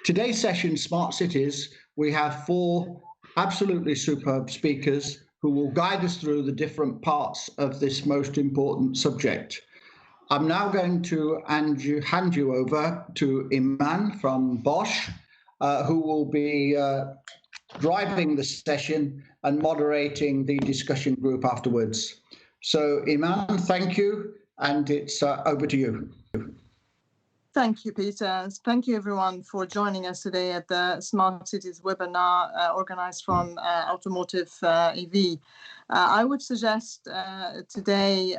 Today's session, Smart Cities, we have four absolutely superb speakers who will guide us through the different parts of this most important subject. I'm now going to hand you over to Eman from Bosch, who will be driving the session and moderating the discussion group afterwards. So Eman, thank you, and it's over to you. Thank you, Peter. Thank you, everyone, for joining us today at the Smart Cities webinar organized from Automotive EV. I would suggest today,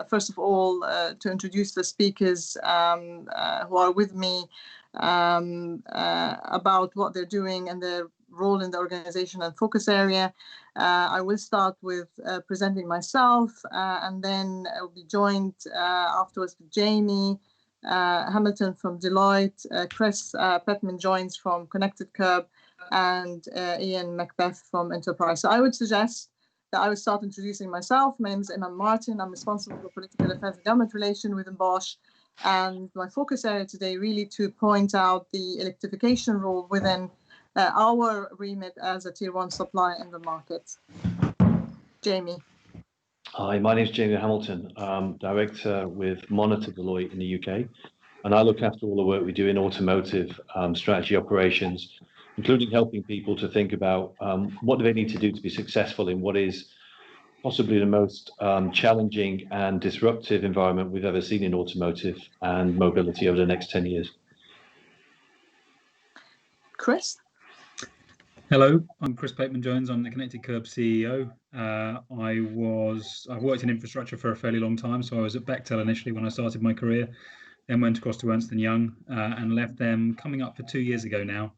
first of all, to introduce the speakers who are with me about what they're doing and their role in the organization and focus area. I will start with presenting myself, and then I'll be joined afterwards with Jamie Hamilton from Deloitte, Chris Pateman-Jones from Connected Kerb, and Iain Macbeth from Enterprise. So I would suggest that I would start introducing myself. My name is Eman Martin. I'm responsible for political affairs and government relations within Bosch. And my focus area today really to point out the electrification role within our remit as a tier one supplier in the market. Jamie. Hi, my name is Jamie Hamilton. I'm director with Monitor Deloitte in the UK, and I look after all the work we do in automotive strategy operations, including helping people to think about what do they need to do to be successful in what is possibly the most challenging and disruptive environment we've ever seen in automotive and mobility over the next 10 years. Chris? Hello, I'm Chris Pateman-Jones. I'm the Connected Kerb CEO. I've worked in infrastructure for a fairly long time, so I was at Bechtel initially when I started my career, then went across to Ernst & Young and left them coming up for 2 years ago now.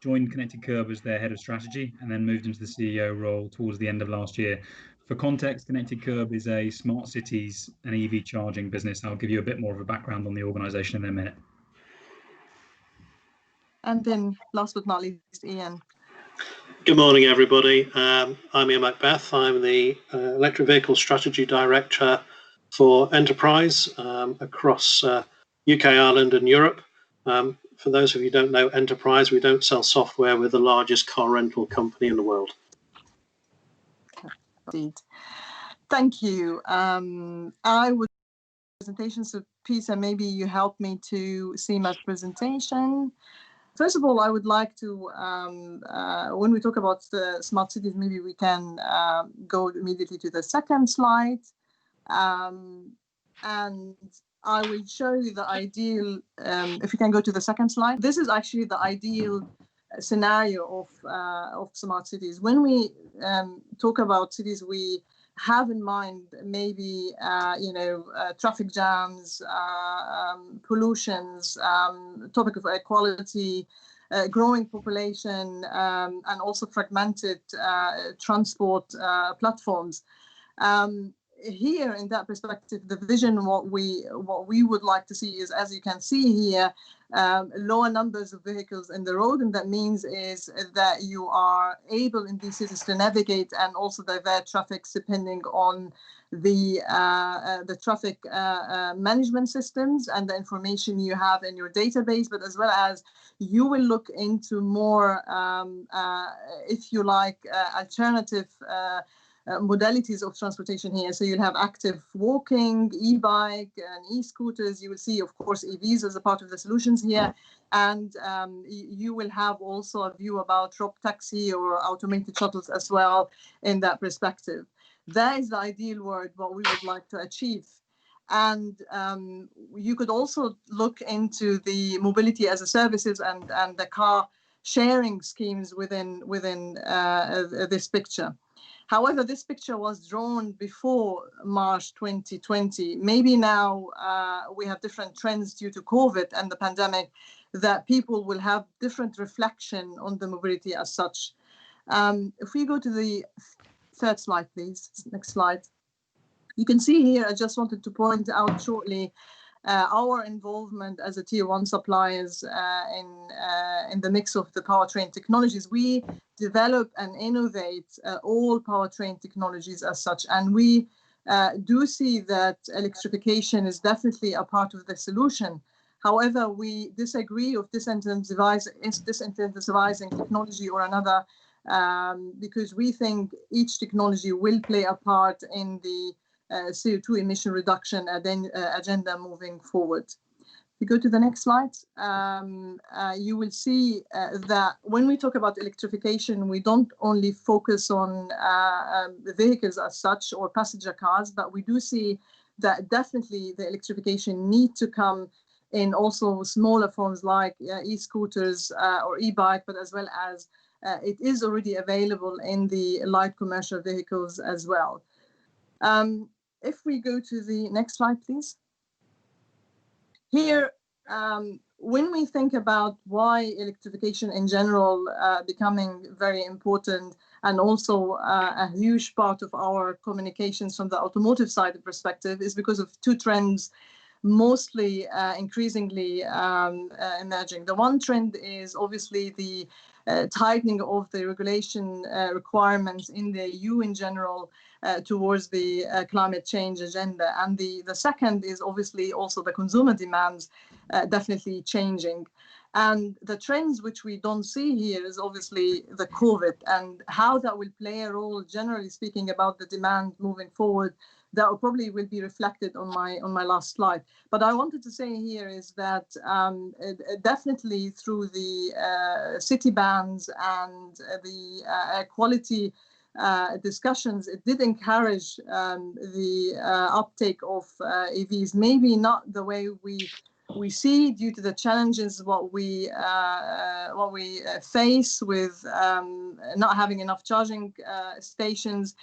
Joined Connected Kerb as their head of strategy and then moved into the CEO role towards the end of last year. For context, Connected Kerb is a smart cities and EV charging business. I'll give you a bit more of a background on the organisation in a minute. And then last but not least, Iain. Good morning, everybody. I'm Iain Macbeth. I'm the Electric Vehicle Strategy Director for Enterprise across UK, Ireland and Europe. For those of you who don't know Enterprise, we don't sell software. We're the largest car rental company in the world. Indeed. Thank you. I would presentation, so Peter, maybe you help me to see my presentation. First of all, I would like to, when we talk about the smart cities, maybe we can go immediately to the second slide. And I will show you the ideal, if you can go to the second slide. This is actually the ideal scenario of smart cities. When we talk about cities, we have in mind maybe traffic jams, pollutions, topic of air quality, growing population, and also fragmented transport platforms. Here, in that perspective, the vision, what we would like to see is, as you can see here, lower numbers of vehicles in the road, and that means is that you are able in these cities to navigate and also divert traffic depending on the traffic management systems and the information you have in your database, but as well as you will look into more, if you like, alternative modalities of transportation here. So you'll have active walking, e-bike and e-scooters. You will see, of course, EVs as a part of the solutions here. And you will have also a view about drop taxi or automated shuttles as well in that perspective. That is the ideal world, what we would like to achieve. And you could also look into the mobility as a services and the car sharing schemes within this picture. However, this picture was drawn before March 2020. Maybe now we have different trends due to COVID and the pandemic that people will have different reflection on the mobility as such. If we go to the third slide, please. Next slide. You can see here, I just wanted to point out shortly our involvement as a tier one suppliers in the mix of the powertrain technologies. We develop and innovate all powertrain technologies as such, and we do see that electrification is definitely a part of the solution. However, we disagree of disincentivizing technology or another, because we think each technology will play a part in the CO2 emission reduction agenda moving forward. If you go to the next slide, you will see that when we talk about electrification, we don't only focus on the vehicles as such or passenger cars, but we do see that definitely the electrification need to come in also smaller forms like e-scooters or e-bike, but as well as it is already available in the light commercial vehicles as well. If we go to the next slide, please. Here, when we think about why electrification in general becoming very important, and also a huge part of our communications from the automotive side perspective, is because of two trends mostly increasingly emerging. The one trend is obviously the tightening of the regulation requirements in the EU in general towards the climate change agenda. And the second is obviously also the consumer demands definitely changing. And the trends which we don't see here is obviously the COVID and how that will play a role, generally speaking, about the demand moving forward. That probably will be reflected on my last slide. But I wanted to say here is that definitely through the city bans and the air quality discussions, it did encourage the uptake of EVs. Maybe not the way we see due to the challenges what we face with not having enough charging stations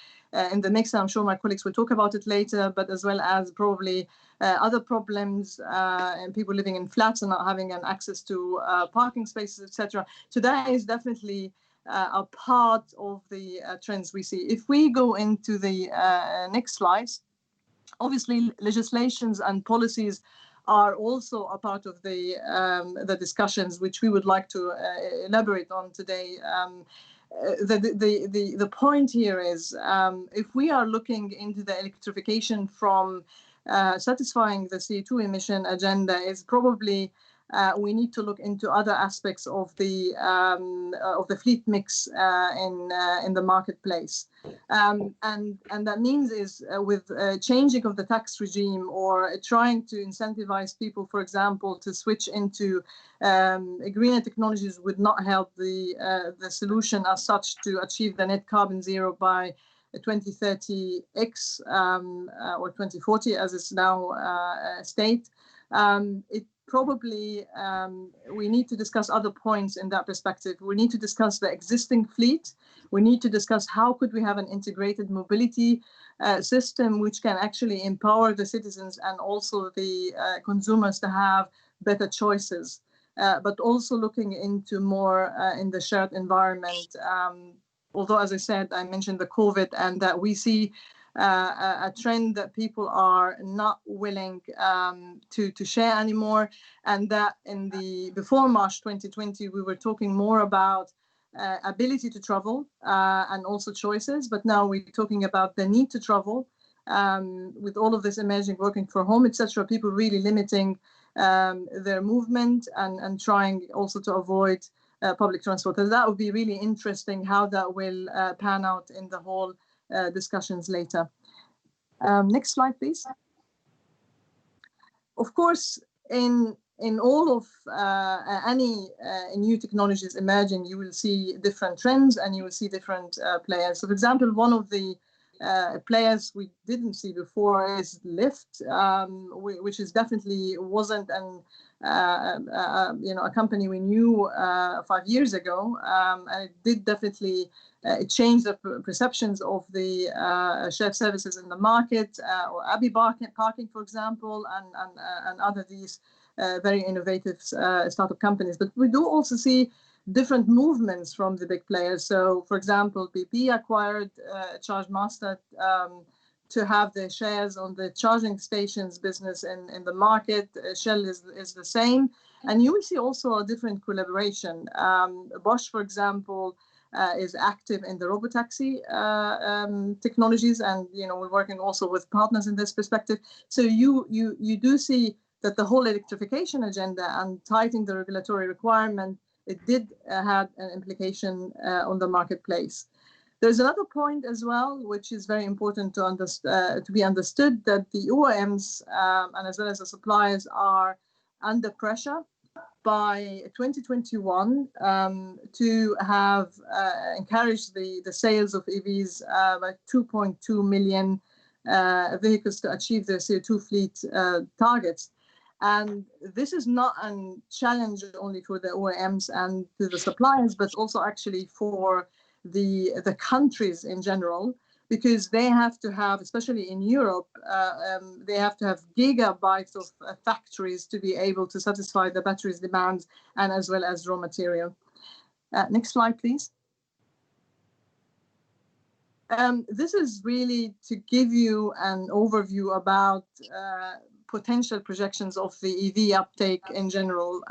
in the mix. I'm sure my colleagues will talk about it later, but as well as probably other problems and people living in flats and not having an access to parking spaces, etc. So that is definitely a part of the trends we see. If we go into the next slides, obviously legislations and policies are also a part of the discussions which we would like to elaborate on today. The point here is if we are looking into the electrification from satisfying the CO2 emission agenda, is probably we need to look into other aspects of the fleet mix in the marketplace, and that means is with changing of the tax regime or trying to incentivize people, for example, to switch into greener technologies would not help the solution as such to achieve the net carbon zero by 2030X or 2040 as it's now state. It probably we need to discuss other points in that perspective. We need to discuss the existing fleet. We need to discuss how could we have an integrated mobility system which can actually empower the citizens and also the consumers to have better choices, but also looking into more in the shared environment. Although, as I said, I mentioned the COVID, and that we see a trend that people are not willing to share anymore, and that in the before March 2020 we were talking more about ability to travel and also choices, but now we're talking about the need to travel with all of this emerging working from home, etc. People really limiting their movement and trying also to avoid public transport. And that would be really interesting how that will pan out in the whole discussions later. Next slide, please. Of course, in all of any new technologies emerging, you will see different trends and you will see different players. So, for example, one of the players we didn't see before is Lyft, which is definitely wasn't an a company we knew 5 years ago, and it did definitely change the perceptions of the shared services in the market, or Abbey parking, for example, and other these very innovative startup companies. But we do also see different movements from the big players. So, for example, BP acquired ChargeMaster to have their shares on the charging stations business in the market. Shell is the same. And you will see also a different collaboration. Bosch, for example, is active in the robotaxi technologies, and we're working also with partners in this perspective. So you do see that the whole electrification agenda and tightening the regulatory requirement, it did have an implication on the marketplace. There's another point as well, which is very important to be understood, that the OEMs and as well as the suppliers are under pressure by 2021 to have encouraged the sales of EVs by 2.2 million vehicles to achieve their CO2 fleet targets. And this is not a challenge only for the OEMs and to the suppliers, but also actually for the countries in general, because they have to have, especially in Europe, they have to have gigabytes of factories to be able to satisfy the batteries demands and as well as raw material. Next slide, please. This is really to give you an overview about potential projections of the EV uptake in general.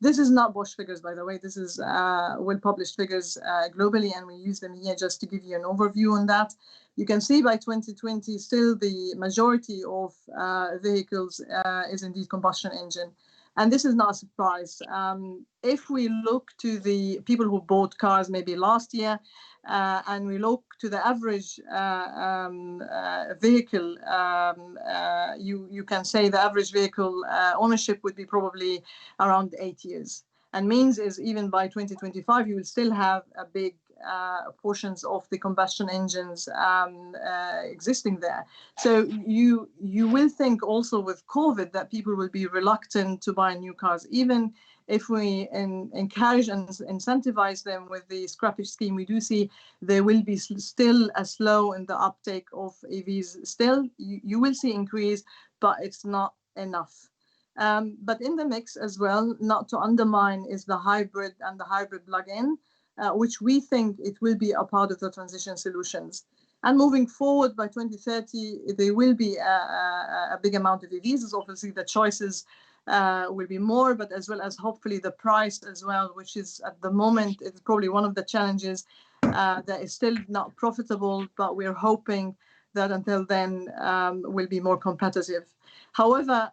This is not Bosch figures, by the way. This is well-published figures globally, and we use them here just to give you an overview on that. You can see by 2020, still the majority of vehicles is indeed combustion engine. And this is not a surprise. If we look to the people who bought cars maybe last year, and we look to the average vehicle, you can say the average vehicle ownership would be probably around 8 years. And means is even by 2025, you will still have a big portions of the combustion engines existing there. So you will think also with COVID that people will be reluctant to buy new cars, even if we encourage and incentivize them with the scrappage scheme. We do see there will be still a slow in the uptake of EVs. Still, you will see increase, but it's not enough. But in the mix as well, not to undermine, is the hybrid and the hybrid plug-in, which we think it will be a part of the transition solutions. And moving forward by 2030, there will be a big amount of EVs. As obviously the choices will be more, but as well as hopefully the price as well, which is at the moment, it's probably one of the challenges that is still not profitable, but we're hoping that until then will be more competitive. However,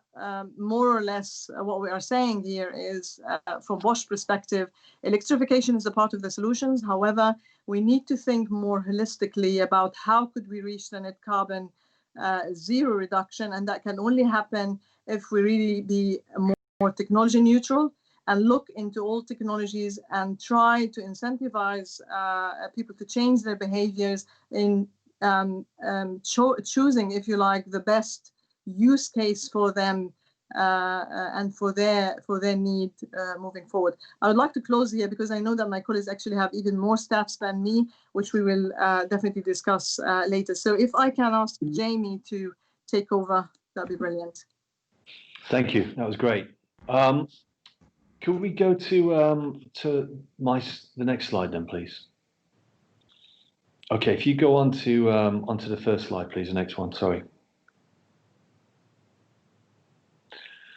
more or less what we are saying here is, from Bosch perspective, electrification is a part of the solutions. However, we need to think more holistically about how could we reach the net carbon zero reduction, and that can only happen if we really be more technology neutral and look into all technologies and try to incentivize people to change their behaviors in choosing, if you like, the best use case for them and for their need moving forward. I would like to close here because I know that my colleagues actually have even more stats than me, which we will definitely discuss later. So if I can ask Jamie to take over, that'd be brilliant. Thank you. That was great. Could we go to the next slide then, please? Okay, if you go onto the first slide, please, the next one. Sorry.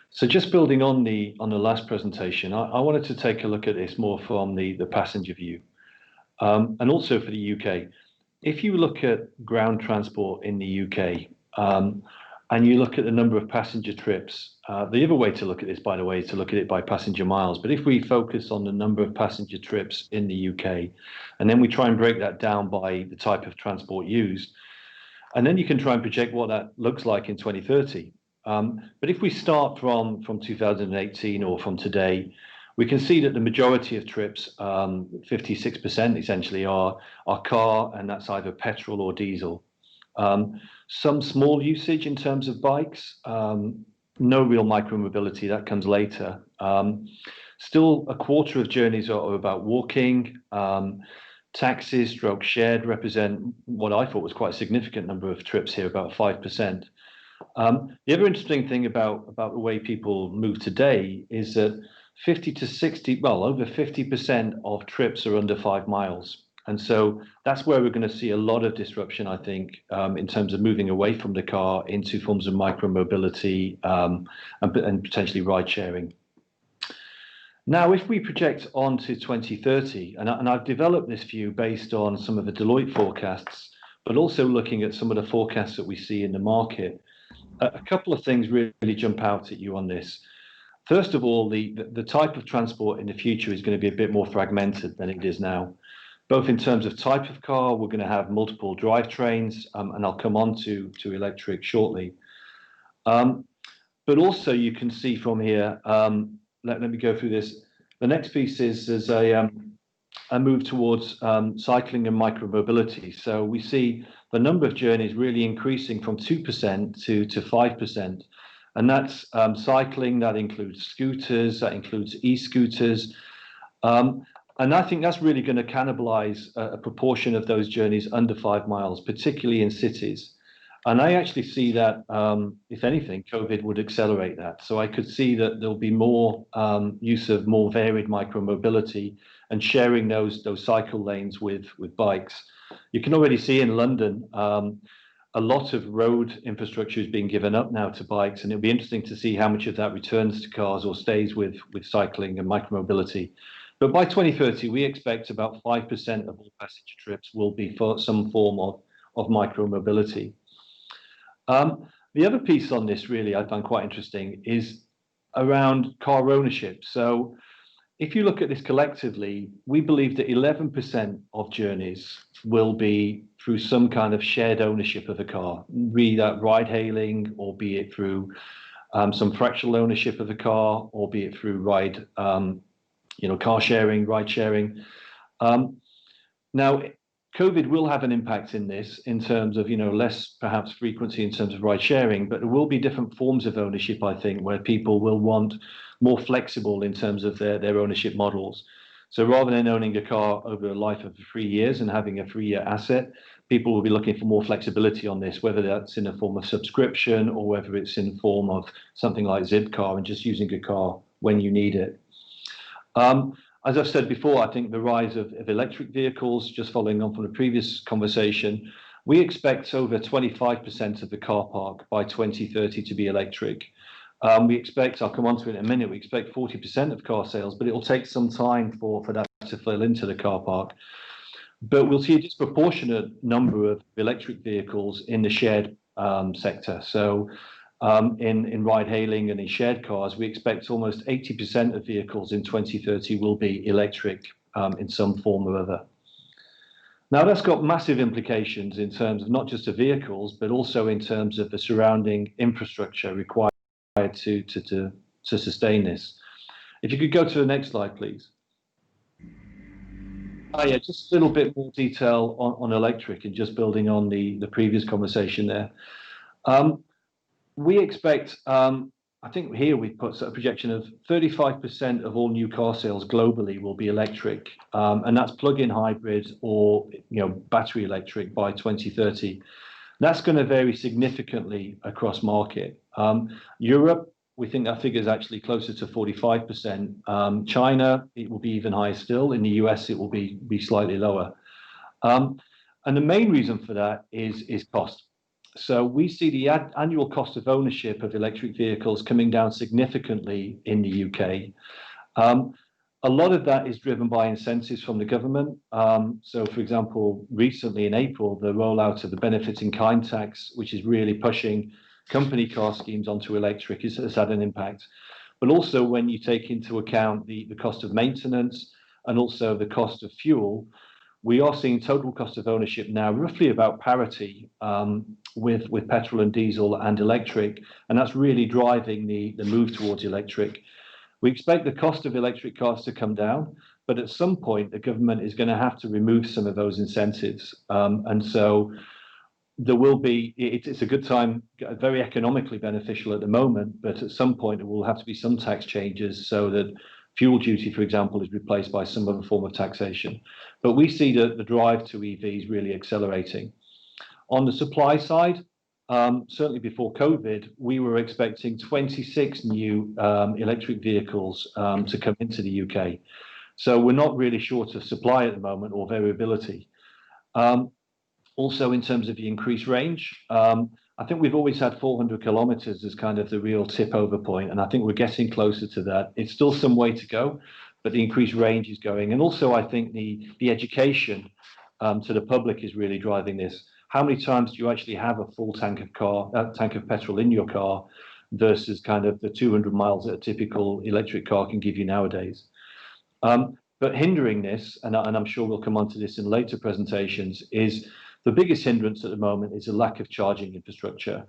So just building on the last presentation, I wanted to take a look at this more from the passenger view, and also for the UK. If you look at ground transport in the UK, and you look at the number of passenger trips, the other way to look at this, by the way, is to look at it by passenger miles. But if we focus on the number of passenger trips in the UK, and then we try and break that down by the type of transport used, and then you can try and project what that looks like in 2030. But if we start from 2018 or from today, we can see that the majority of trips, 56% essentially, are car, and that's either petrol or diesel. Some small usage in terms of bikes, no real micromobility, that comes later. Still, a quarter of journeys are about walking. Taxis, shared, represent what I thought was quite a significant number of trips here, about 5%. The other interesting thing about the way people move today is that 50 to 60, well, over 50% of trips are under 5 miles. And so that's where we're going to see a lot of disruption, I think, in terms of moving away from the car into forms of micromobility and potentially ride sharing. Now, if we project on to 2030, and I've developed this view based on some of the Deloitte forecasts, but also looking at some of the forecasts that we see in the market, a couple of things really jump out at you on this. First of all, the type of transport in the future is going to be a bit more fragmented than it is now, both in terms of type of car. We're going to have multiple drivetrains, and I'll come on to electric shortly. But also you can see from here, let me go through this. The next piece is there's a move towards cycling and micromobility. So we see the number of journeys really increasing from 2% to 5%. And that's cycling, that includes scooters, that includes e-scooters. And I think that's really going to cannibalize a proportion of those journeys under 5 miles, particularly in cities. And I actually see that, if anything, COVID would accelerate that. So I could see that there'll be more use of more varied micromobility and sharing those cycle lanes with bikes. You can already see in London, a lot of road infrastructure is being given up now to bikes, and it'll be interesting to see how much of that returns to cars or stays with cycling and micromobility. But by 2030, we expect about 5% of all passenger trips will be for some form of micromobility. The other piece on this really I find quite interesting is around car ownership. So if you look at this collectively, we believe that 11% of journeys will be through some kind of shared ownership of a car, be that ride hailing, or be it through some fractional ownership of a car, or be it through car sharing, ride sharing. Now, COVID will have an impact in this in terms of, less perhaps frequency in terms of ride sharing, but there will be different forms of ownership, I think, where people will want more flexible in terms of their ownership models. So rather than owning a car over a life of 3 years and having a 3-year asset, people will be looking for more flexibility on this, whether that's in a form of subscription or whether it's in the form of something like Zipcar and just using a car when you need it. As I've said before, I think the rise of electric vehicles, just following on from the previous conversation, we expect over 25% of the car park by 2030 to be electric. We expect, I'll come on to it in a minute, we expect 40% of car sales, but it will take some time for that to fill into the car park. But we'll see a disproportionate number of electric vehicles in the shared sector. So in ride hailing and in shared cars, we expect almost 80% of vehicles in 2030 will be electric in some form or other. Now, that's got massive implications in terms of not just the vehicles, but also in terms of the surrounding infrastructure required to sustain this. If you could go to the next slide, please. Yeah, just a little bit more detail on electric and just building on the previous conversation there. We expect, I think here we've put a projection of 35% of all new car sales globally will be electric, and that's plug-in hybrid or battery electric by 2030. That's going to vary significantly across market. Europe, we think that figure is actually closer to 45%. China, it will be even higher still. In the US, it will be slightly lower. And the main reason for that is cost. So we see the annual cost of ownership of electric vehicles coming down significantly in the UK. A lot of that is driven by incentives from the government. So, for example, recently in April, the rollout of the benefits in kind tax, which is really pushing company car schemes onto electric, has had an impact. But also when you take into account the cost of maintenance and also the cost of fuel, we are seeing total cost of ownership now roughly about parity with petrol and diesel and electric, and that's really driving the move towards electric. We expect the cost of electric cars to come down, but at some point the government is going to have to remove some of those incentives, and so there will be. It's a good time, very economically beneficial at the moment, but at some point there will have to be some tax changes so that fuel duty, for example, is replaced by some other form of taxation. But we see the drive to EVs really accelerating. On the supply side, certainly before COVID, we were expecting 26 new electric vehicles to come into the UK. So we're not really short of supply at the moment or variability. Also, in terms of the increased range, I think we've always had 400 kilometers as kind of the real tip over point, and I think we're getting closer to that. It's still some way to go, but the increased range is going. And also, I think the education to the public is really driving this. how many times do you actually have a full tank of petrol in your car versus kind of the 200 miles that a typical electric car can give you nowadays. But hindering this, and I'm sure we'll come on to this in later presentations, is the biggest hindrance at the moment is a lack of charging infrastructure.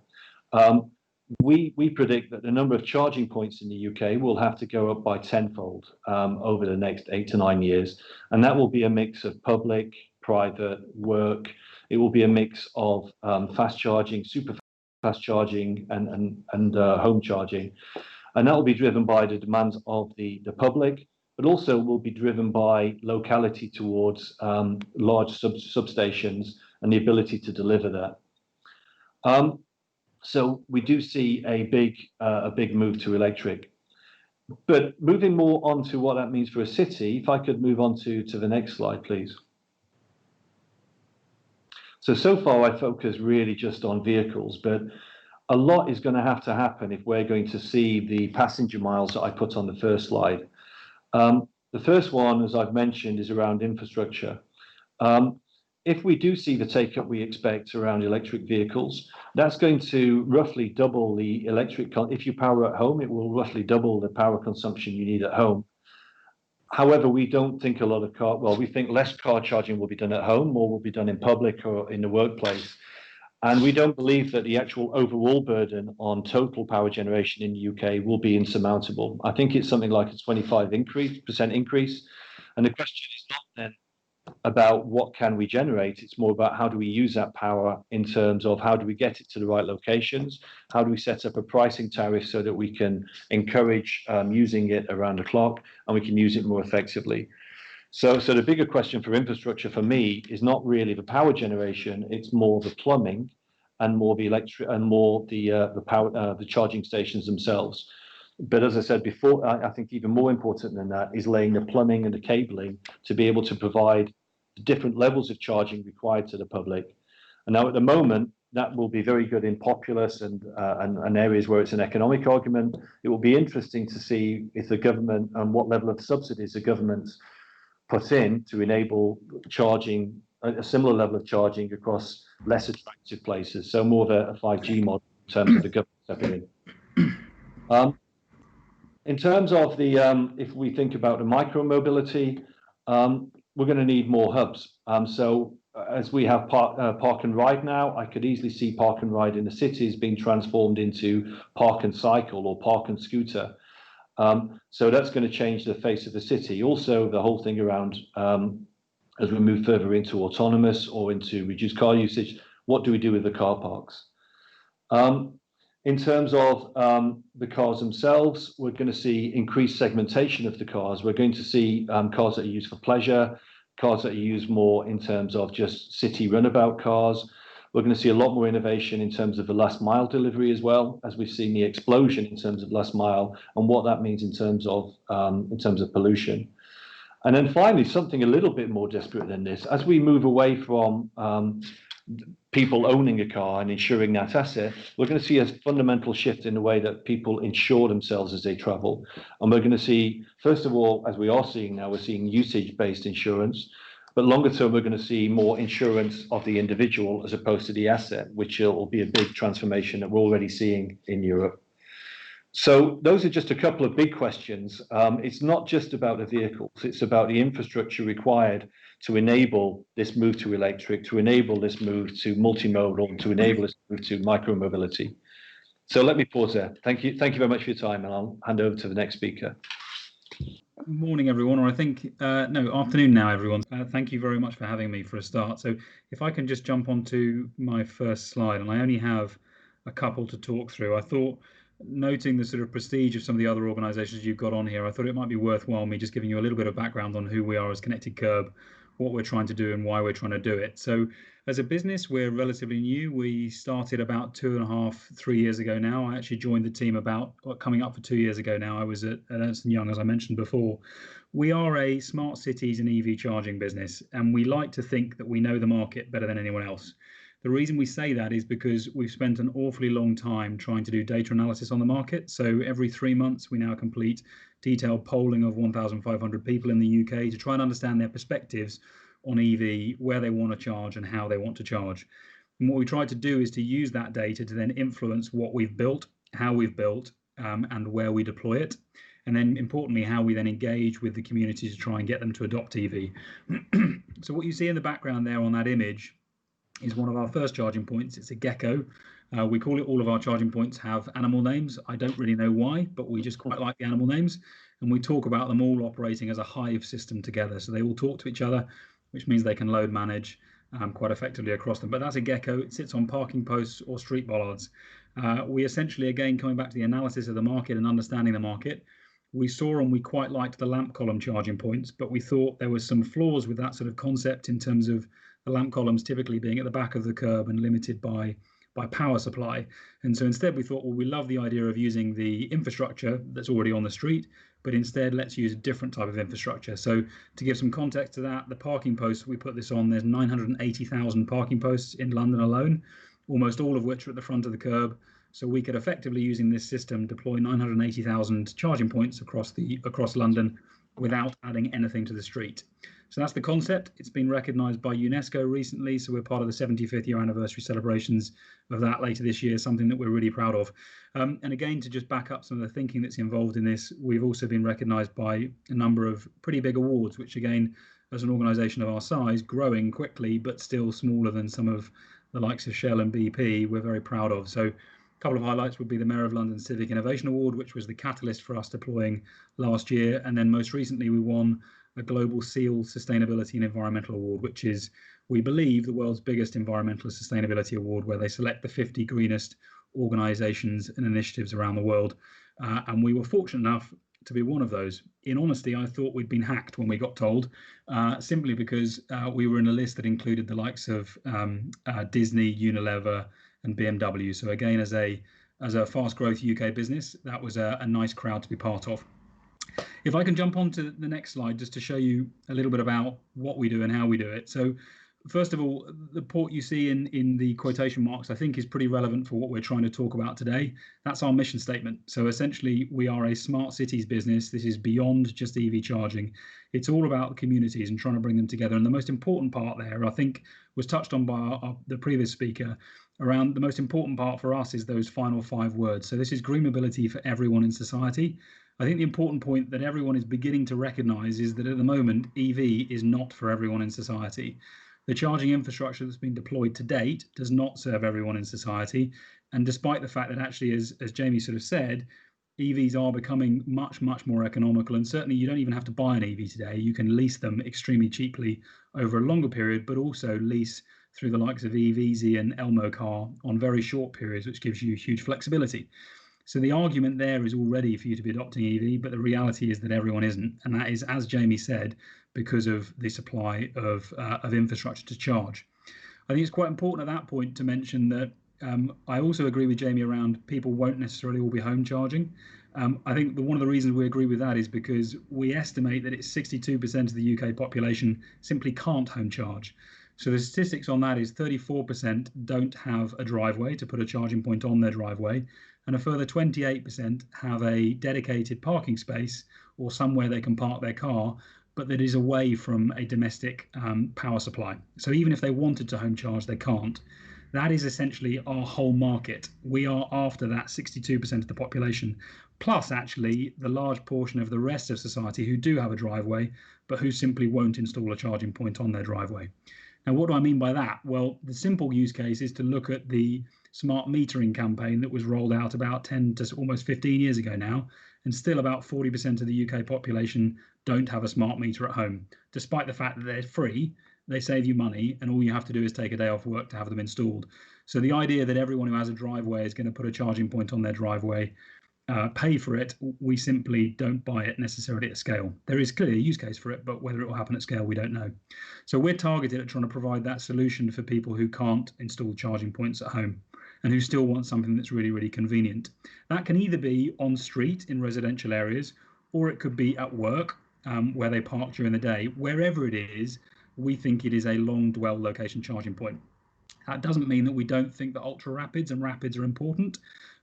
We predict that the number of charging points in the UK will have to go up by tenfold over the next 8 to 9 years. And that will be a mix of public, private, work. It will be a mix of fast charging, super fast charging, and home charging. And that will be driven by the demands of the public, but also will be driven by locality towards large substations and the ability to deliver that. So we do see a big move to electric. But moving more on to what that means for a city, if I could move on to the next slide, please. So far I focus really just on vehicles, but a lot is going to have to happen if we're going to see the passenger miles that I put on the first slide. The first one, as I've mentioned, is around infrastructure. If we do see the take-up we expect around electric vehicles, that's going to roughly double the if you power at home, it will roughly double the power consumption you need at home. However, we don't think we think less car charging will be done at home, more will be done in public or in the workplace. And we don't believe that the actual overall burden on total power generation in the UK will be insurmountable. I think it's something like a 25% increase. And the question is not then about what can we generate, it's more about how do we use that power in terms of how do we get it to the right locations, how do we set up a pricing tariff so that we can encourage using it around the clock and we can use it more effectively. So the bigger question for infrastructure for me is not really the power generation, it's more the plumbing and more the electric and more the power, the charging stations themselves. But as I said before, I think even more important than that is laying the plumbing and the cabling to be able to provide the different levels of charging required to the public. And now at the moment, that will be very good in populous and areas where it's an economic argument. It will be interesting to see if the government and what level of subsidies the government's put in to enable charging, a similar level of charging across less attractive places. So more of a 5G model in terms of the government stepping in. In terms of the, if we think about the micro mobility, we're going to need more hubs. So as we have park and ride now, I could easily see park and ride in the cities being transformed into park and cycle or park and scooter. So that's going to change the face of the city. Also, the whole thing around, as we move further into autonomous or into reduced car usage, what do we do with the car parks? In terms of the cars themselves, we're going to see increased segmentation of the cars. We're going to see cars that are used for pleasure, cars that are used more in terms of just city runabout cars. We're going to see a lot more innovation in terms of the last mile delivery as well, as we've seen the explosion in terms of last mile and what that means in terms of pollution. And then finally, something a little bit more desperate than this, as we move away from people owning a car and insuring that asset, we're going to see a fundamental shift in the way that people insure themselves as they travel. And we're going to see, first of all, as we are seeing now, we're seeing usage-based insurance. But longer term, we're going to see more insurance of the individual as opposed to the asset, which will be a big transformation that we're already seeing in Europe. So those are just a couple of big questions. It's not just about the vehicles, it's about the infrastructure required to enable this move to electric, to enable this move to multimodal, to enable this move to micromobility. So let me pause there. Thank you very much for your time, and I'll hand over to the next speaker. Morning, everyone, or I think, no, afternoon now, everyone. Thank you very much for having me for a start. So if I can just jump onto my first slide, and I only have a couple to talk through. I thought, noting the sort of prestige of some of the other organisations you've got on here, I thought it might be worthwhile me just giving you a little bit of background on who we are as Connected Kerb, what we're trying to do and why we're trying to do it. So as a business, we're relatively new. We started about 2.5, 3 years ago now. I actually joined the team about coming up for 2 years ago now. I was at Ernst & Young, as I mentioned before. We are a smart cities and EV charging business, and we like to think that we know the market better than anyone else. The reason we say that is because we've spent an awfully long time trying to do data analysis on the market. So every 3 months, we now complete detailed polling of 1,500 people in the UK to try and understand their perspectives on EV, where they want to charge and how they want to charge. And what we try to do is to use that data to then influence what we've built, how we've built, and where we deploy it. And then importantly, how we then engage with the community to try and get them to adopt EV. So what you see in the background there on that image is one of our first charging points. It's a gecko. We call it, all of our charging points have animal names. I don't really know why, but we just quite like the animal names. And we talk about them all operating as a hive system together. So they all talk to each other, which means they can load manage quite effectively across them. But that's a gecko. It sits on parking posts or street bollards. We essentially, again, coming back to the analysis of the market and understanding the market, we saw and we quite liked the lamp column charging points, but we thought there was some flaws with that sort of concept in terms of the lamp columns typically being at the back of the curb and limited by power supply. And so instead we thought, well, we love the idea of using the infrastructure that's already on the street, but instead let's use a different type of infrastructure. So to give some context to that, the parking posts, we put this on, there's 980,000 parking posts in London alone, almost all of which are at the front of the curb. So we could effectively, using this system, deploy 980,000 charging points across London without adding anything to the street. So that's the concept. It's been recognised by UNESCO recently, so we're part of the 75th year anniversary celebrations of that later this year, something that we're really proud of. And again, to just back up some of the thinking that's involved in this, we've also been recognised by a number of pretty big awards, which again, as an organisation of our size, growing quickly, but still smaller than some of the likes of Shell and BP, we're very proud of. So a couple of highlights would be the Mayor of London Civic Innovation Award, which was the catalyst for us deploying last year. And then most recently, we won a Global SEAL Sustainability and Environmental Award, which is, we believe, the world's biggest environmental sustainability award, where they select the 50 greenest organisations and initiatives around the world. And we were fortunate enough to be one of those. In honesty, I thought we'd been hacked when we got told, simply because we were in a list that included the likes of Disney, Unilever, and BMW. So again, as a fast growth UK business, that was a nice crowd to be part of. If I can jump on to the next slide, just to show you a little bit about what we do and how we do it. So first of all, the port you see in the quotation marks, I think is pretty relevant for what we're trying to talk about today. That's our mission statement. So essentially, we are a smart cities business. This is beyond just EV charging. It's all about the communities and trying to bring them together. And the most important part there, I think, was touched on by the previous speaker, around the most important part for us is those final 5 words. So this is green mobility for everyone in society. I think the important point that everyone is beginning to recognise is that at the moment, EV is not for everyone in society. The charging infrastructure that's been deployed to date does not serve everyone in society. And despite the fact that actually, as Jamie sort of said, EVs are becoming much, much more economical. And certainly you don't even have to buy an EV today. You can lease them extremely cheaply over a longer period, but also lease through the likes of EVZ and Elmo Car on very short periods, which gives you huge flexibility. So the argument there is already for you to be adopting EV, but the reality is that everyone isn't. And that is, as Jamie said, because of the supply of infrastructure to charge. I think it's quite important at that point to mention that I also agree with Jamie around people won't necessarily all be home charging. I think one of the reasons we agree with that is because we estimate that it's 62% of the UK population simply can't home charge. So the statistics on that is 34% don't have a driveway to put a charging point on their driveway, and a further 28% have a dedicated parking space or somewhere they can park their car, but that is away from a domestic power supply. So even if they wanted to home charge, they can't. That is essentially our whole market. We are after that 62% of the population, plus actually the large portion of the rest of society who do have a driveway, but who simply won't install a charging point on their driveway. Now, what do I mean by that? Well, the simple use case is to look at the smart metering campaign that was rolled out about 10 to almost 15 years ago now, and still about 40% of the UK population don't have a smart meter at home. Despite the fact that they're free, they save you money, and all you have to do is take a day off work to have them installed. So the idea that everyone who has a driveway is going to put a charging point on their driveway, pay for it, we simply don't buy it necessarily at scale. There is clearly a use case for it, but whether it will happen at scale, we don't know. So we're targeted at trying to provide that solution for people who can't install charging points at home and who still want something that's really, really convenient. That can either be on street in residential areas, or it could be at work where they park during the day. Wherever it is, we think it is a long dwell location charging point. That doesn't mean that we don't think that ultra rapids and rapids are important,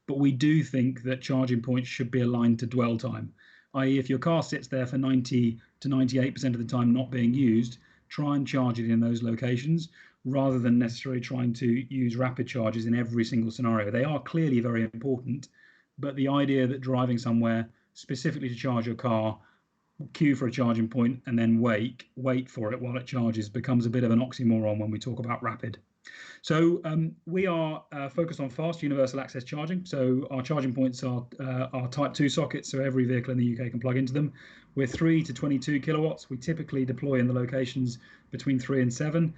but we do think that charging points should be aligned to dwell time, i.e. if your car sits there for 90 to 98% of the time not being used, try and charge it in those locations, rather than necessarily trying to use rapid charges in every single scenario. They are clearly very important, but the idea that driving somewhere specifically to charge your car, queue for a charging point, and then wait for it while it charges becomes a bit of an oxymoron when we talk about rapid. So we are focused on fast universal access charging. So our charging points are Type 2 sockets, so every vehicle in the UK can plug into them. We're 3 to 22 kilowatts. We typically deploy in the locations between 3 and 7.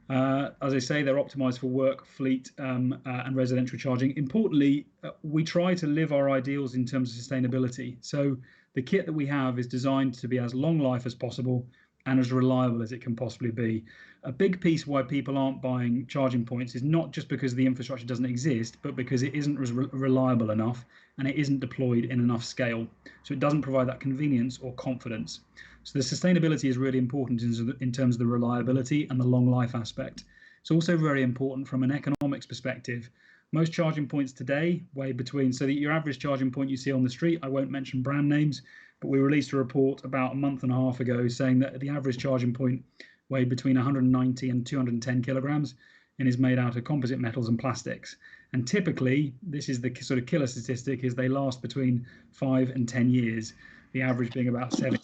As I say, they're optimized for work, fleet, and residential charging. Importantly, we try to live our ideals in terms of sustainability. So the kit that we have is designed to be as long life as possible and as reliable as it can possibly be. A big piece why people aren't buying charging points is not just because the infrastructure doesn't exist, but because it isn't reliable enough and it isn't deployed in enough scale. So it doesn't provide that convenience or confidence. So the sustainability is really important in terms of the reliability and the long life aspect. It's also very important from an economics perspective. Most charging points today weigh between, so that your average charging point you see on the street, I won't mention brand names, but we released a report about a month and a half ago saying that the average charging point weighed between 190 and 210 kilograms and is made out of composite metals and plastics. And typically, this is the sort of killer statistic, is they last between 5 and 10 years, the average being about 7.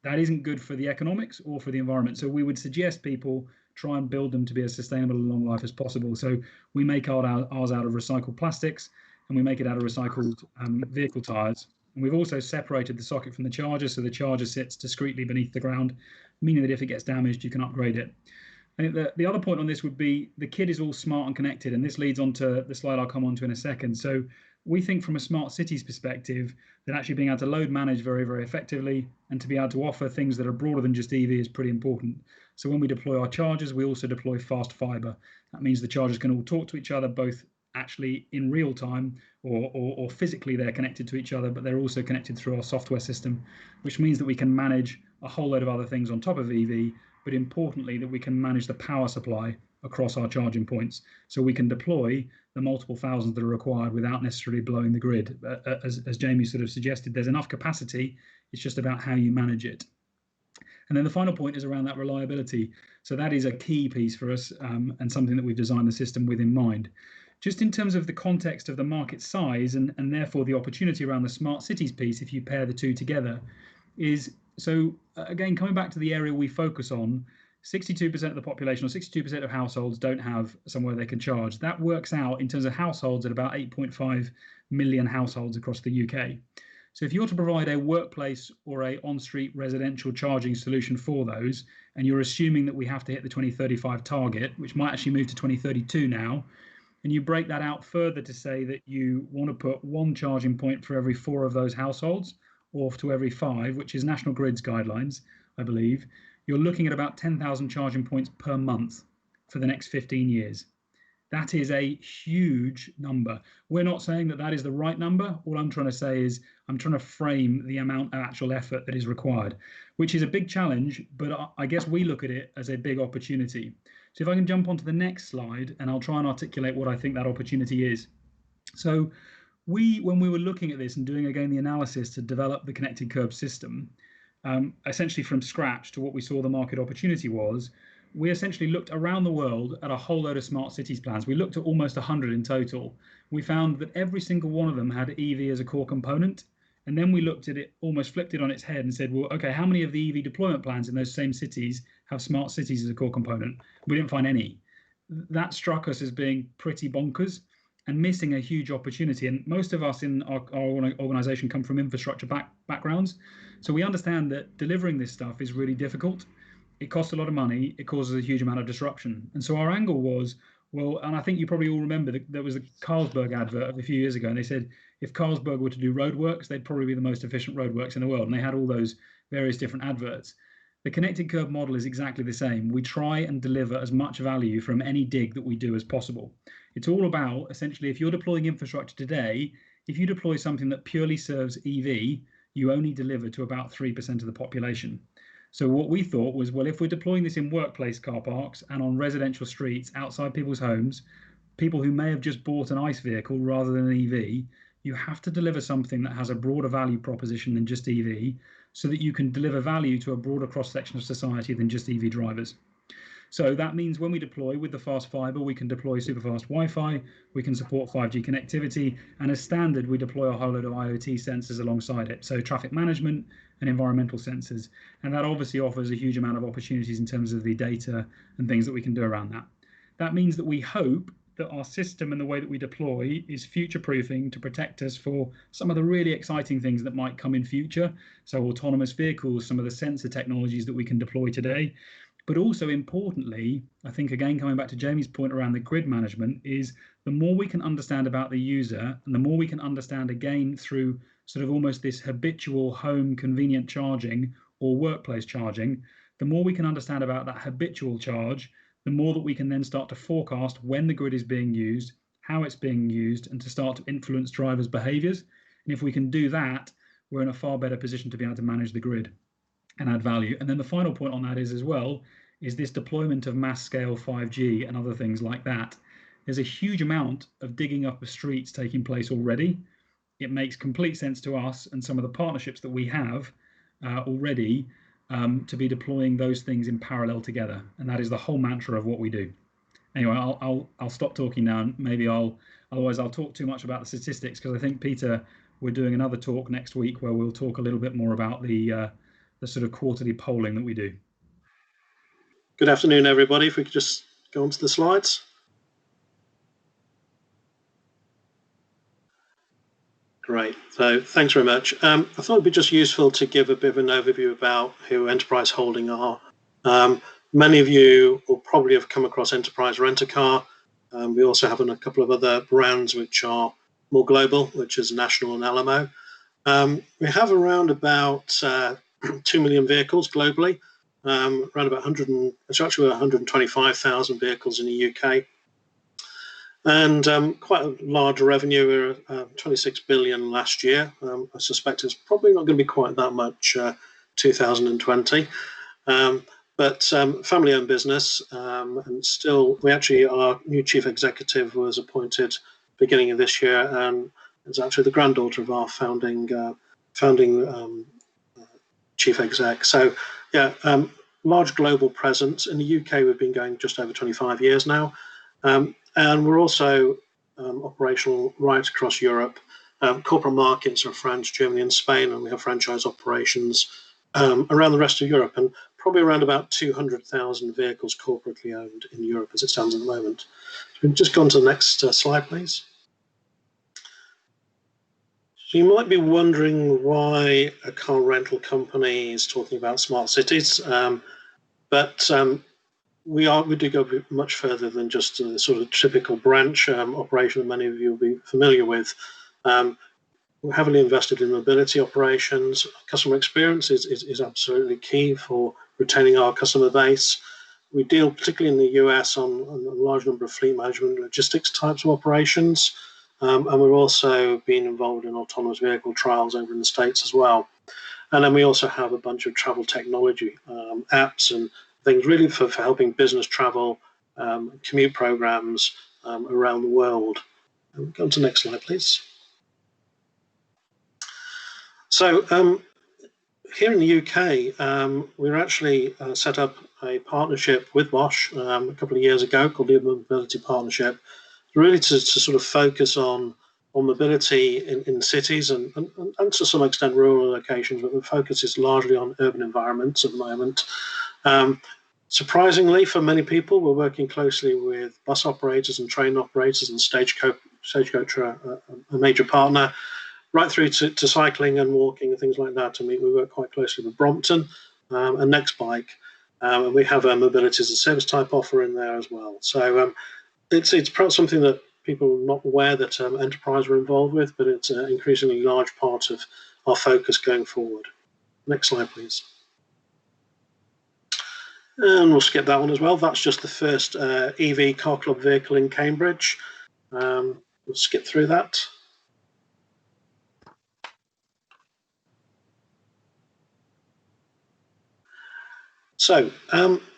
That isn't good for the economics or for the environment. So we would suggest people try and build them to be as sustainable and long life as possible. So we make ours out of recycled plastics, and we make it out of recycled vehicle tires. And we've also separated the socket from the charger, so the charger sits discreetly beneath the ground, meaning that if it gets damaged, you can upgrade it. I think the other point on this would be the kit is all smart and connected, and this leads on to the slide I'll come on to in a second. So we think from a smart cities perspective that actually being able to load manage very, very effectively and to be able to offer things that are broader than just EV is pretty important. So when we deploy our chargers, we also deploy fast fiber. That means the chargers can all talk to each other, both actually in real time or physically they're connected to each other, but they're also connected through our software system, which means that we can manage a whole load of other things on top of EV, but importantly that we can manage the power supply across our charging points. So we can deploy the multiple thousands that are required without necessarily blowing the grid. As Jamie sort of suggested, there's enough capacity, it's just about how you manage it. And then the final point is around that reliability. So that is a key piece for us and something that we've designed the system with in mind. Just in terms of the context of the market size and therefore the opportunity around the smart cities piece, if you pair the two together, is, so again, coming back to the area we focus on, 62% of the population or 62% of households don't have somewhere they can charge. That works out in terms of households at about 8.5 million households across the UK. So if you're to provide a workplace or a on-street residential charging solution for those, and you're assuming that we have to hit the 2035 target, which might actually move to 2032 now, and you break that out further to say that you want to put one charging point for every 4 of those households, or to every 5, which is National Grid's guidelines, I believe, you're looking at about 10,000 charging points per month for the next 15 years. That is a huge number. We're not saying that that is the right number. All I'm trying to say is I'm trying to frame the amount of actual effort that is required, which is a big challenge, but I guess we look at it as a big opportunity. So if I can jump onto the next slide, and I'll try and articulate what I think that opportunity is. So when we were looking at this and doing again the analysis to develop the connected Kerb system, essentially from scratch to what we saw the market opportunity was, we essentially looked around the world at a whole load of smart cities plans. We looked at almost 100 in total. We found that every single one of them had EV as a core component. And then we looked at it, almost flipped it on its head and said, well, okay, how many of the EV deployment plans in those same cities have smart cities as a core component? We didn't find any. That struck us as being pretty bonkers and missing a huge opportunity. And most of us in our organization come from infrastructure backgrounds. So we understand that delivering this stuff is really difficult. It costs a lot of money. It causes a huge amount of disruption. And so our angle was, well, and I think you probably all remember that there was a Carlsberg advert of a few years ago, and they said if Carlsberg were to do roadworks, they'd probably be the most efficient roadworks in the world. And they had all those various different adverts. The connected Kerb model is exactly the same. We try and deliver as much value from any dig that we do as possible. It's all about, essentially, if you're deploying infrastructure today, if you deploy something that purely serves EV, you only deliver to about 3% of the population. So what we thought was, well, if we're deploying this in workplace car parks and on residential streets outside people's homes, people who may have just bought an ICE vehicle rather than an EV, you have to deliver something that has a broader value proposition than just EV, so that you can deliver value to a broader cross-section of society than just EV drivers. So that means when we deploy with the fast fiber, we can deploy super fast Wi-Fi, we can support 5G connectivity, and as standard, we deploy a whole load of IoT sensors alongside it. So traffic management and environmental sensors. And that obviously offers a huge amount of opportunities in terms of the data and things that we can do around that. That means that we hope that our system and the way that we deploy is future-proofing to protect us for some of the really exciting things that might come in future. So autonomous vehicles, some of the sensor technologies that we can deploy today. But also importantly, I think, again, coming back to Jamie's point around the grid management, is the more we can understand about the user and the more we can understand, again, through sort of almost this habitual home convenient charging or workplace charging, the more we can understand about that habitual charge, the more that we can then start to forecast when the grid is being used, how it's being used, and to start to influence drivers' behaviors. And if we can do that, we're in a far better position to be able to manage the grid and add value. And then the final point on that is as well, is this deployment of mass scale 5G and other things like that. There's a huge amount of digging up of streets taking place already. It makes complete sense to us and some of the partnerships that we have already to be deploying those things in parallel together, and that is the whole mantra of what we do. Anyway, I'll stop talking now, and maybe otherwise I'll talk too much about the statistics, because I think, Peter, we're doing another talk next week where we'll talk a little bit more about the sort of quarterly polling that we do. Good afternoon, everybody. If we could just go on to the slides. Great. So thanks very much. I thought it'd be just useful to give a bit of an overview about who Enterprise Holding are. Many of you will probably have come across Enterprise Rent-A-Car. We also have a couple of other brands which are more global, which is National and Alamo. We have around about 2 million vehicles globally, around about 125,000 vehicles in the UK. And quite a large revenue, 26 billion last year. I suspect it's probably not going to be quite that much 2020. But family-owned business, and still, our new chief executive was appointed beginning of this year, and is actually the granddaughter of our founding chief exec. So, yeah, large global presence. In the UK, we've been going just over 25 years now. And we're also operational right across Europe. Corporate markets are France, Germany, and Spain, and we have franchise operations around the rest of Europe, and probably around about 200,000 vehicles corporately owned in Europe as it stands at the moment. So we've just gone to the next slide, please. So you might be wondering why a car rental company is talking about smart cities, but we do go much further than just a sort of typical branch operation that many of you will be familiar with. We're heavily invested in mobility operations. Customer experience is absolutely key for retaining our customer base. We deal particularly in the US on a large number of fleet management logistics types of operations. And we've also been involved in autonomous vehicle trials over in the States as well. And then we also have a bunch of travel technology apps and things really for helping business travel, commute programs around the world. Go on to the next slide, please. So here in the UK, we actually set up a partnership with Bosch a couple of years ago called the Mobility Partnership, really to sort of focus on mobility in cities and to some extent rural locations, but the focus is largely on urban environments at the moment. Surprisingly, for many people, we're working closely with bus operators and train operators, and Stagecoach are a major partner, right through to cycling and walking and things like that. And we work quite closely with Brompton and Nextbike, and we have a mobility as a service type offer in there as well. So it's perhaps something that people are not aware that Enterprise are involved with, but it's an increasingly large part of our focus going forward. Next slide, please. And we'll skip that one as well. That's just the first EV car club vehicle in Cambridge. We'll skip through that. So,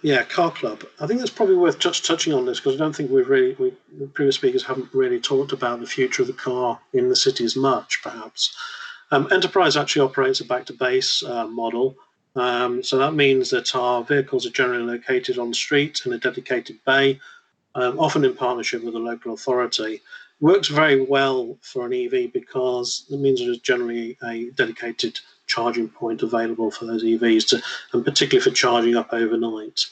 yeah, car club. I think it's probably worth just touching on this because I don't think the previous speakers haven't really talked about the future of the car in the cities much, perhaps. Enterprise actually operates a back-to-base model. So that means that our vehicles are generally located on street in a dedicated bay, often in partnership with a local authority. Works very well for an EV because it means there's generally a dedicated charging point available for those EVs, and particularly for charging up overnight.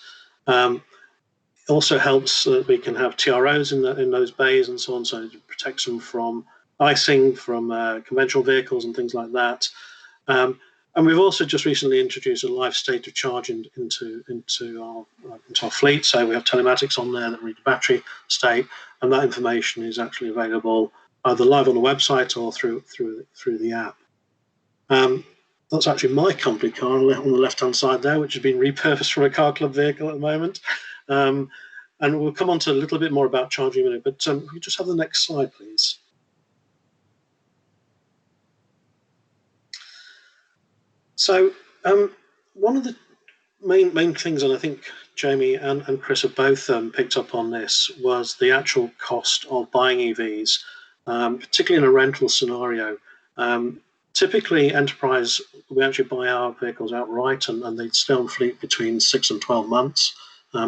It also helps that we can have TROs in those bays and so on, so it protects them from icing, from conventional vehicles and things like that. And we've also just recently introduced a live state of charge into our fleet. So we have telematics on there that read the battery state, and that information is actually available either live on the website or through the app. That's actually my company car on the left-hand side there, which has been repurposed from a car club vehicle at the moment. And we'll come on to a little bit more about charging in a minute, but if we just have the next slide, please. So one of the main things, and I think Jamie and Chris have both picked up on this, was the actual cost of buying EVs, particularly in a rental scenario. Typically, Enterprise, we actually buy our vehicles outright, and they stay on fleet between 6 and 12 months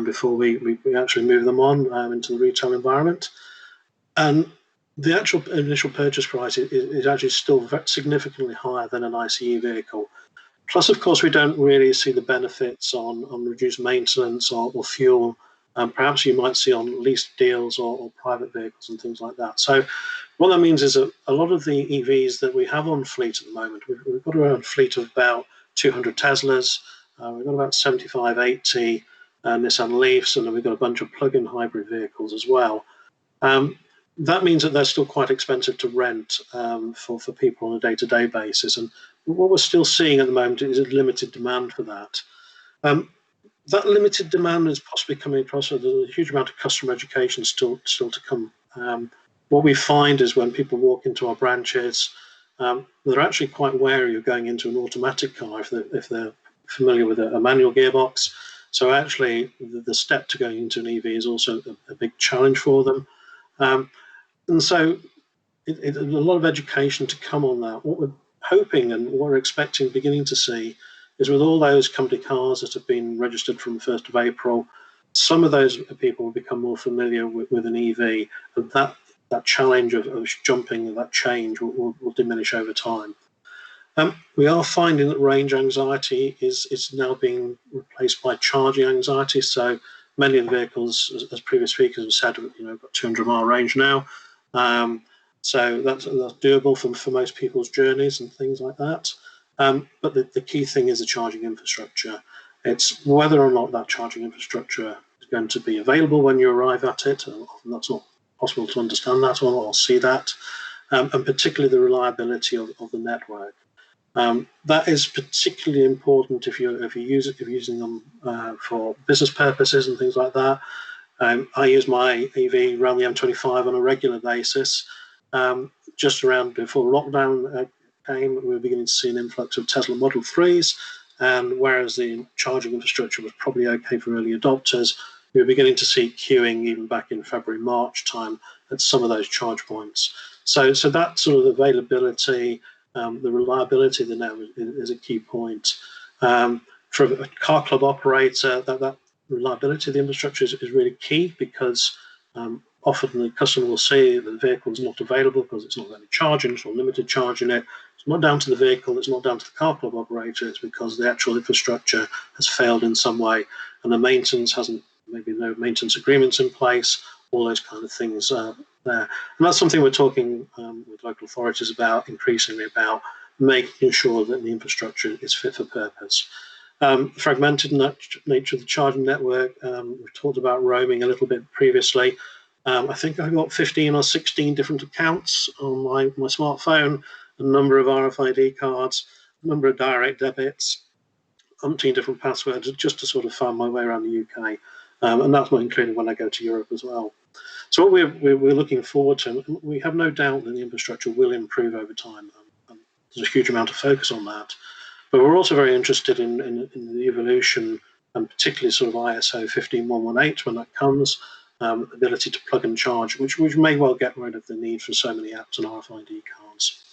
before we actually move them on into the retail environment. And the actual initial purchase price is actually still significantly higher than an ICE vehicle. Plus, of course, we don't really see the benefits on reduced maintenance or fuel. Perhaps you might see on leased deals or private vehicles and things like that. So what that means is that a lot of the EVs that we have on fleet at the moment, we've got around a fleet of about 200 Teslas, we've got about 75, 80 Nissan Leafs, and then we've got a bunch of plug-in hybrid vehicles as well. That means that they're still quite expensive to rent for people on a day-to-day basis. And what we're still seeing at the moment is a limited demand for that. That limited demand is possibly coming across with a huge amount of customer education still to come. What we find is when people walk into our branches, they're actually quite wary of going into an automatic car if they're familiar with a manual gearbox. So actually, the step to going into an EV is also a big challenge for them. And so a lot of education to come on that. What we're hoping and what we're expecting, beginning to see, is with all those company cars that have been registered from the 1st of April, some of those people will become more familiar with an EV, and that challenge of jumping, that change will diminish over time. We are finding that range anxiety is now being replaced by charging anxiety. So many of the vehicles, as previous speakers have said, got 200-mile range now. So that's doable for most people's journeys and things like that. But the key thing is the charging infrastructure. It's whether or not that charging infrastructure is going to be available when you arrive at it. And often that's not possible to understand that or see that. And particularly the reliability of the network. That is particularly important if you're using them for business purposes and things like that. I use my EV around the M25 on a regular basis. Just around before lockdown came, we were beginning to see an influx of Tesla Model 3s, and whereas the charging infrastructure was probably okay for early adopters, we were beginning to see queuing even back in February, March time at some of those charge points. So that sort of availability, the reliability of the network is a key point. For a car club operator, that reliability of the infrastructure is really key, because often the customer will say that the vehicle is not available because it's not going to charge in, it's not limited charging it. It's not down to the vehicle, it's not down to the car club operator, it's because the actual infrastructure has failed in some way, and the maintenance hasn't, maybe no maintenance agreements in place, all those kind of things there. And that's something we're talking with local authorities about, increasingly about making sure that the infrastructure is fit for purpose. Fragmented nature of the charging network, we've talked about roaming a little bit previously. I think I've got 15 or 16 different accounts on my smartphone, a number of RFID cards, a number of direct debits, umpteen different passwords, just to sort of find my way around the UK. And that's not including when I go to Europe as well. So what we're looking forward to, we have no doubt that the infrastructure will improve over time. There's a huge amount of focus on that. But we're also very interested in the evolution, and particularly sort of ISO 15118 when that comes, ability to plug and charge, which may well get rid of the need for so many apps and RFID cards.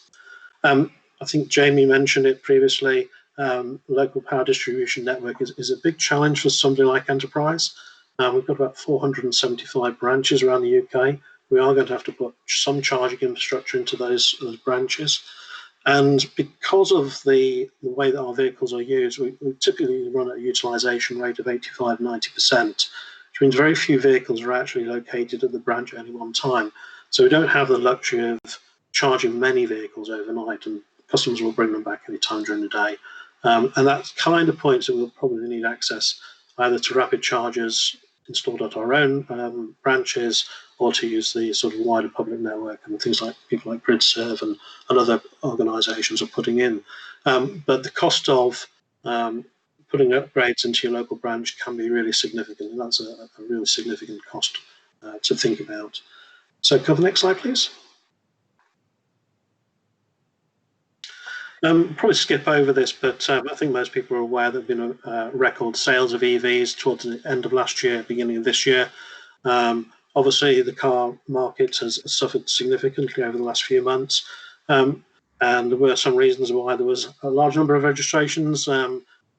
I think Jamie mentioned it previously. local power distribution network is a big challenge for somebody like Enterprise. We've got about 475 branches around the UK. We are going to have to put some charging infrastructure into those branches. And because of the way that our vehicles are used, we typically run at a utilisation rate of 85, 90%, which means very few vehicles are actually located at the branch at any one time. So we don't have the luxury of charging many vehicles overnight, and customers will bring them back any time during the day. And that kind of points that we'll probably need access either to rapid chargers installed at our own branches, or to use the sort of wider public network and things like people like GridServe and other organisations are putting in. But the cost of putting upgrades into your local branch can be really significant, and that's a really significant cost to think about. So cover next slide, please. Probably skip over this, but I think most people are aware there have been record sales of EVs towards the end of last year, beginning of this year. Obviously, the car market has suffered significantly over the last few months, and there were some reasons why there was a large number of registrations at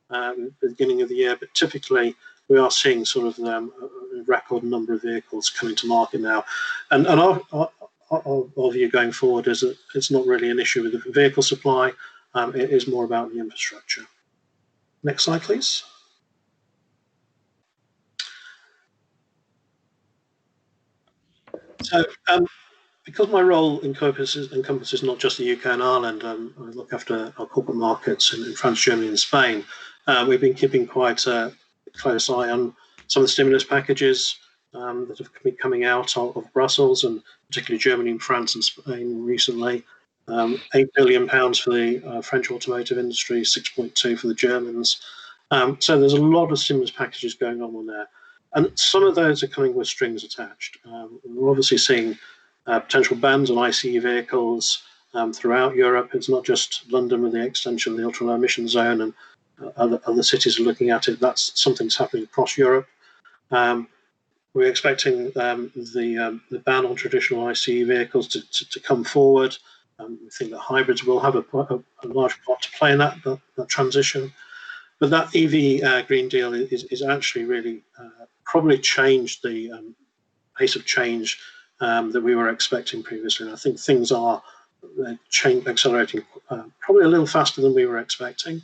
the beginning of the year, but typically we are seeing sort of a record number of vehicles coming to market now. And our view going forward is that it's not really an issue with the vehicle supply, it is more about the infrastructure. Next slide, please. So, because my role encompasses not just the UK and Ireland, I look after our corporate markets in France, Germany and Spain. We've been keeping quite a close eye on some of the stimulus packages that have been coming out of Brussels, and particularly Germany and France and Spain recently. £8 billion for the French automotive industry, 6.2 for the Germans. So there's a lot of stimulus packages going on there. And some of those are coming with strings attached. We're obviously seeing potential bans on ICE vehicles throughout Europe. It's not just London with the extension of the ultra-low emission zone, and other cities are looking at it. That's something that's happening across Europe. We're expecting the ban on traditional ICE vehicles to come forward. We think that hybrids will have a large part to play in that transition. But that EV Green Deal is actually really probably changed the pace of change that we were expecting previously. And I think things are accelerating probably a little faster than we were expecting,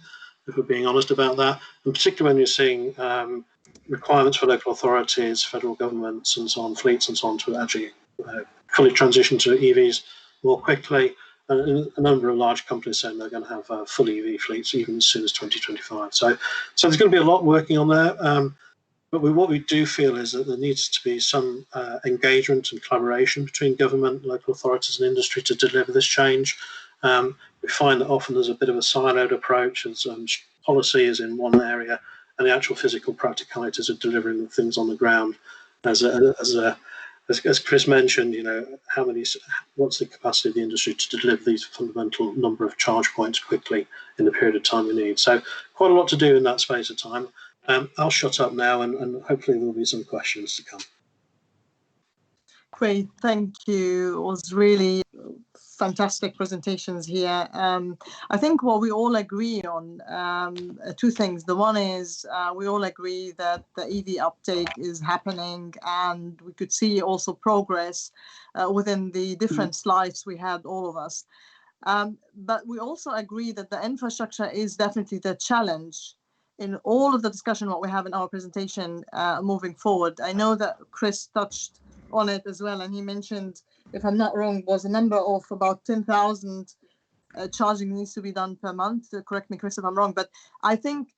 if we're being honest about that. And particularly when you're seeing requirements for local authorities, federal governments and so on, fleets and so on, to actually fully transition to EVs more quickly. And a number of large companies saying they're going to have full EV fleets even as soon as 2025. So there's going to be a lot working on there. But what we do feel is that there needs to be some engagement and collaboration between government, local authorities and industry to deliver this change. We find that often there's a bit of a siloed approach, as policy is in one area and the actual physical practicalities of delivering things on the ground. As Chris mentioned, what's the capacity of the industry to deliver these fundamental number of charge points quickly in the period of time we need? So quite a lot to do in that space of time. I'll shut up now, and hopefully there'll be some questions to come. Great, thank you. It was really fantastic presentations here. I think what we all agree on, two things. The one is we all agree that the EV uptake is happening, and we could see also progress within the different slides we had, all of us. But we also agree that the infrastructure is definitely the challenge in all of the discussion what we have in our presentation moving forward. I know that Chris touched on it as well, and he mentioned, if I'm not wrong, was a number of about 10,000 charging needs to be done per month. Correct me, Chris, if I'm wrong, but I think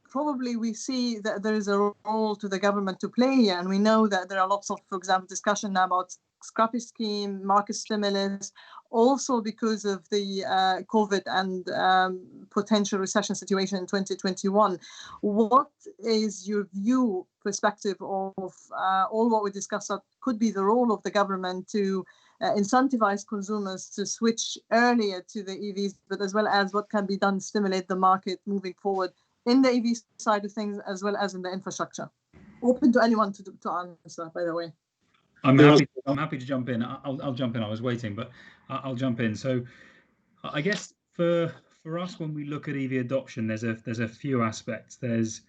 probably we see that there is a role to the government to play, and we know that there are lots of, for example, discussion now about scrappy scheme, market stimulus, also because of the COVID and potential recession situation in 2021. What is your view, perspective of all what we discussed that could be the role of the government to incentivize consumers to switch earlier to the EVs, but as well as what can be done to stimulate the market moving forward in the EV side of things as well as in the infrastructure? Open to anyone to answer, by the way. I'm happy to jump in. I'll jump in. I was waiting, but I'll jump in. So I guess for for us, when we look at EV adoption, there's a few aspects. There's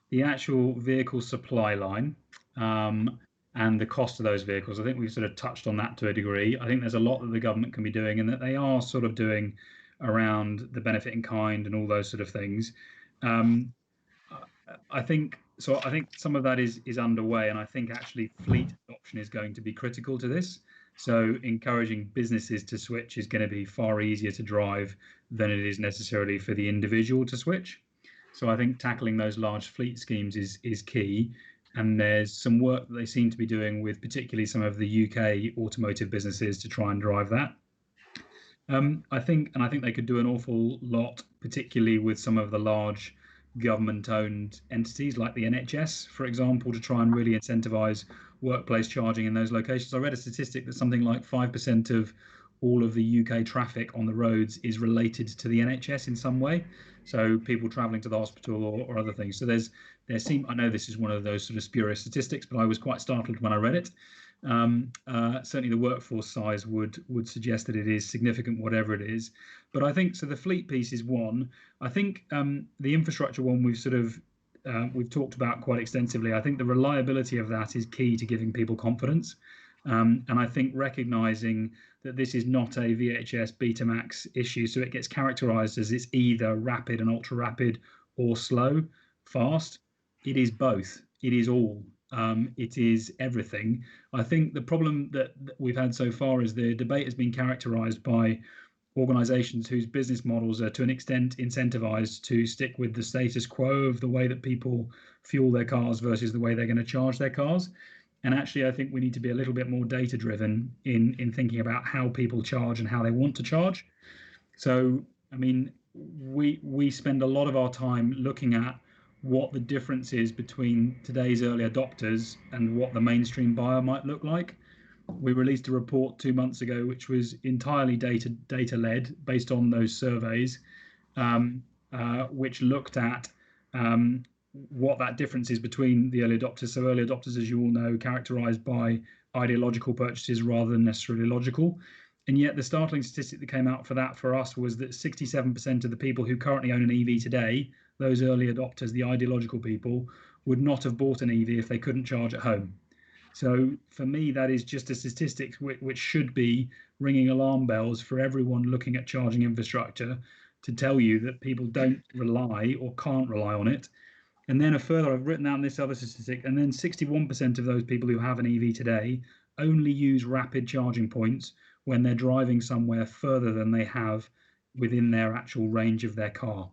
the actual vehicle supply line and the cost of those vehicles. I think we've sort of touched on that to a degree. I think there's a lot that the government can be doing, and that they are sort of doing around the benefit in kind and all those sort of things. I think some of that is underway, and I think actually fleet adoption is going to be critical to this. So encouraging businesses to switch is going to be far easier to drive than it is necessarily for the individual to switch. So I think tackling those large fleet schemes is key. And there's some work that they seem to be doing with particularly some of the UK automotive businesses to try and drive that. I think they could do an awful lot, particularly with some of the large government-owned entities like the NHS, for example, to try and really incentivize workplace charging in those locations. I read a statistic that something like 5% of all of the UK traffic on the roads is related to the NHS in some way. So people traveling to the hospital or other things. So I know this is one of those sort of spurious statistics, but I was quite startled when I read it. Certainly the workforce size would suggest that it is significant, whatever it is. But I think, so the fleet piece is one. I think the infrastructure one we've talked about quite extensively. I think the reliability of that is key to giving people confidence. And I think recognizing that this is not a VHS Betamax issue, so it gets characterized as it's either rapid and ultra rapid or slow, fast. It is both. It is all. It is everything. I think the problem that we've had so far is the debate has been characterized by organizations whose business models are to an extent incentivized to stick with the status quo of the way that people fuel their cars versus the way they're going to charge their cars. And actually, I think we need to be a little bit more data driven in thinking about how people charge and how they want to charge. So, I mean, we spend a lot of our time looking at what the difference is between today's early adopters and what the mainstream buyer might look like. We released a report 2 months ago, which was entirely data led, based on those surveys, which looked at what that difference is between the early adopters. So early adopters, as you all know, characterized by ideological purchases rather than necessarily logical. And yet the startling statistic that came out for us was that 67% of the people who currently own an EV today, those early adopters, the ideological people, would not have bought an EV if they couldn't charge at home. So for me, that is just a statistic which should be ringing alarm bells for everyone looking at charging infrastructure, to tell you that people don't rely or can't rely on it. And then I've written down this other statistic, and then 61% of those people who have an EV today only use rapid charging points when they're driving somewhere further than they have within their actual range of their car.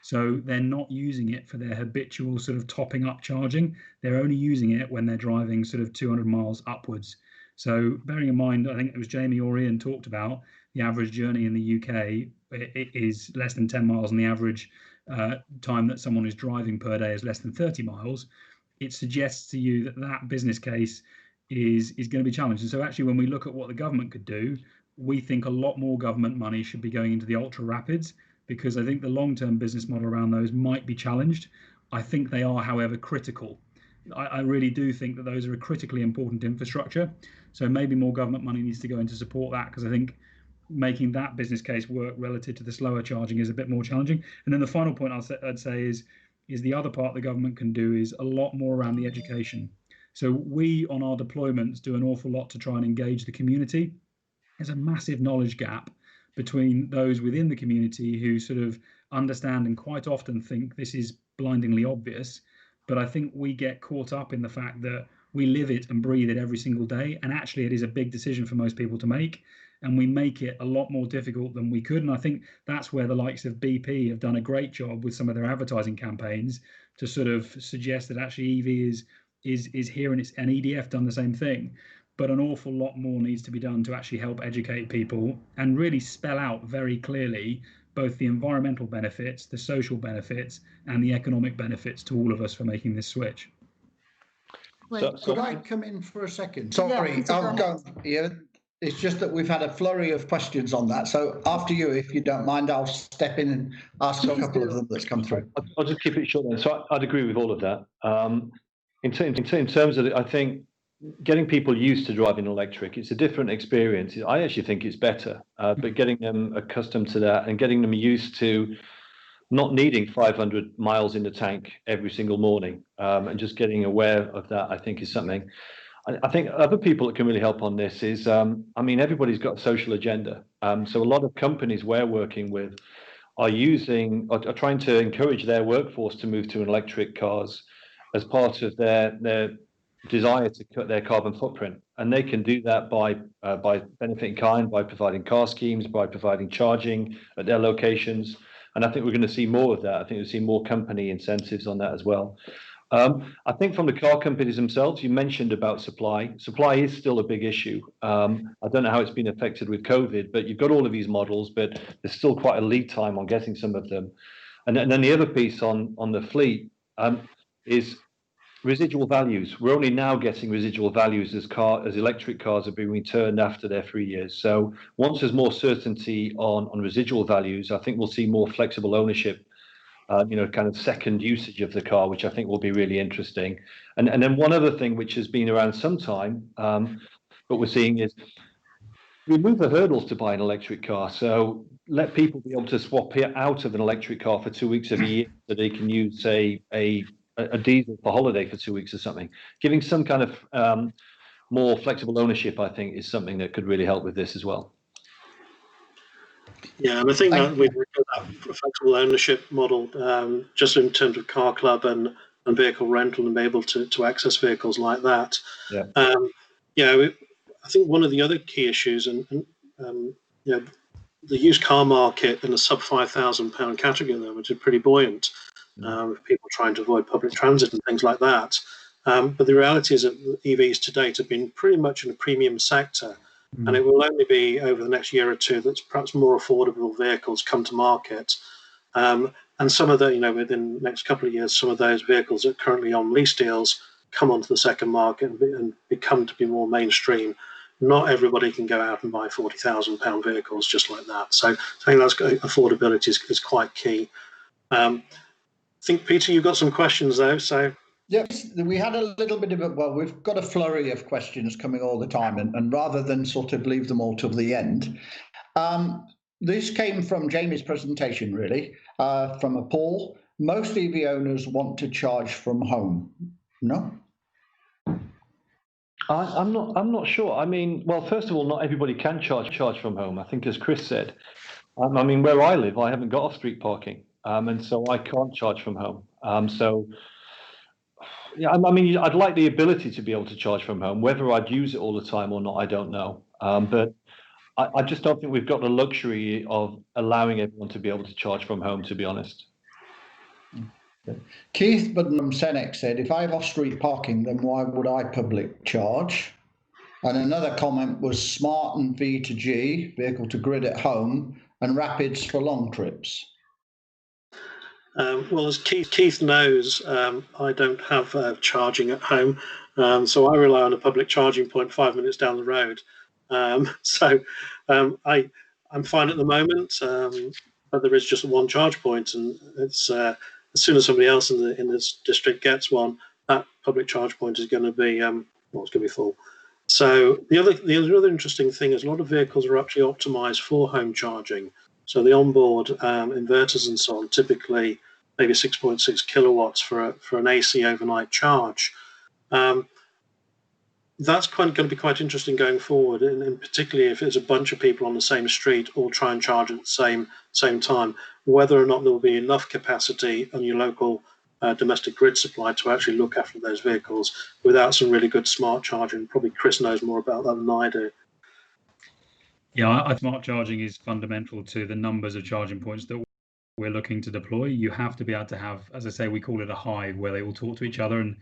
So they're not using it for their habitual sort of topping up charging. They're only using it when they're driving sort of 200 miles upwards. So bearing in mind, I think it was Jamie or Iain talked about the average journey in the UK, it is less than 10 miles, and the average time that someone is driving per day is less than 30 miles. It suggests to you that business case is going to be challenged. And so actually, when we look at what the government could do, we think a lot more government money should be going into the ultra rapids, because I think the long-term business model around those might be challenged. I think they are, however, critical. I really do think that those are a critically important infrastructure. So maybe more government money needs to go in to support that, because I think making that business case work relative to the slower charging is a bit more challenging. And then the final point I'd say is the other part the government can do is a lot more around the education. So we, on our deployments, do an awful lot to try and engage the community. There's a massive knowledge gap between those within the community who sort of understand and quite often think this is blindingly obvious. But I think we get caught up in the fact that we live it and breathe it every single day. And actually, it is a big decision for most people to make. And we make it a lot more difficult than we could. And I think that's where the likes of BP have done a great job with some of their advertising campaigns to sort of suggest that actually EV is here, and EDF done the same thing. But an awful lot more needs to be done to actually help educate people and really spell out very clearly both the environmental benefits, the social benefits, and the economic benefits to all of us for making this switch. Could I come in for a second? Sorry, I'll go. Iain. It's just that we've had a flurry of questions on that. So after you, if you don't mind, I'll step in and ask a couple of them that's come through. I'll just keep it short then. So I'd agree with all of that. In terms of it, I think getting people used to driving electric, it's a different experience. I actually think it's better, but getting them accustomed to that and getting them used to not needing 500 miles in the tank every single morning, and just getting aware of that, I think, is something. I think other people that can really help on this is, I mean, everybody's got a social agenda. So a lot of companies we're working with are trying to encourage their workforce to move to electric cars as part of their desire to cut their carbon footprint. And they can do that by benefit in kind, by providing car schemes, by providing charging at their locations. And I think we're going to see more of that. I think we'll see more company incentives on that as well. I think from the car companies themselves, you mentioned about supply. Supply is still a big issue. I don't know how it's been affected with COVID, but you've got all of these models, but there's still quite a lead time on getting some of them. And then the other piece on the fleet is residual values. We're only now getting residual values as electric cars have been returned after their 3 years. So once there's more certainty on residual values, I think we'll see more flexible ownership. Kind of second usage of the car, which I think will be really interesting. And then one other thing which has been around some time, but we're seeing is remove the hurdles to buy an electric car. So let people be able to swap out of an electric car for 2 weeks of a year so they can use, say, a diesel for holiday for 2 weeks or something. Giving some kind of more flexible ownership, I think, is something that could really help with this as well. Yeah, and I think that we've got that flexible ownership model, just in terms of car club and vehicle rental, and be able to access vehicles like that. Yeah. I think one of the other key issues, and the used car market in the sub £5,000 category, though, which is pretty buoyant, with people trying to avoid public transit and things like that. But the reality is that EVs to date have been pretty much in a premium sector. And it will only be over the next year or two that perhaps more affordable vehicles come to market. And some of the, within the next couple of years, some of those vehicles that are currently on lease deals come onto the second market and become to be more mainstream. Not everybody can go out and buy £40,000 vehicles just like that. So I think that's affordability is quite key. I think, Peter, you've got some questions though, so. Yes, we had a little bit of we've got a flurry of questions coming all the time, and rather than sort of leave them all till the end, this came from Jamie's presentation, really, from a poll. Most EV owners want to charge from home. No? I'm not sure. I mean, well, first of all, not everybody can charge from home. I think, as Chris said, I mean, where I live, I haven't got off-street parking, and so I can't charge from home. Yeah, I mean, I'd like the ability to be able to charge from home. Whether I'd use it all the time or not, I don't know. But I just don't think we've got the luxury of allowing everyone to be able to charge from home, to be honest. Keith Buddenham-Senek said, if I have off-street parking, then why would I public charge? And another comment was Martin-V to G, vehicle to grid at home, and Rapids for long trips. Well, as Keith knows, I don't have charging at home, so I rely on a public charging point 5 minutes down the road. I'm fine at the moment, but there is just one charge point, and it's as soon as somebody else in this district gets one, that public charge point is going to be it's going to be full. So the other interesting thing is a lot of vehicles are actually optimized for home charging. So the onboard inverters and so on, typically maybe 6.6 kilowatts for an AC overnight charge. That's going to be quite interesting going forward, and particularly if there's a bunch of people on the same street all try and charge at the same time, whether or not there will be enough capacity on your local domestic grid supply to actually look after those vehicles without some really good smart charging. Probably Chris knows more about that than I do. Yeah, smart charging is fundamental to the numbers of charging points that we're looking to deploy. You have to be able to have, as I say, we call it a hive, where they all talk to each other, and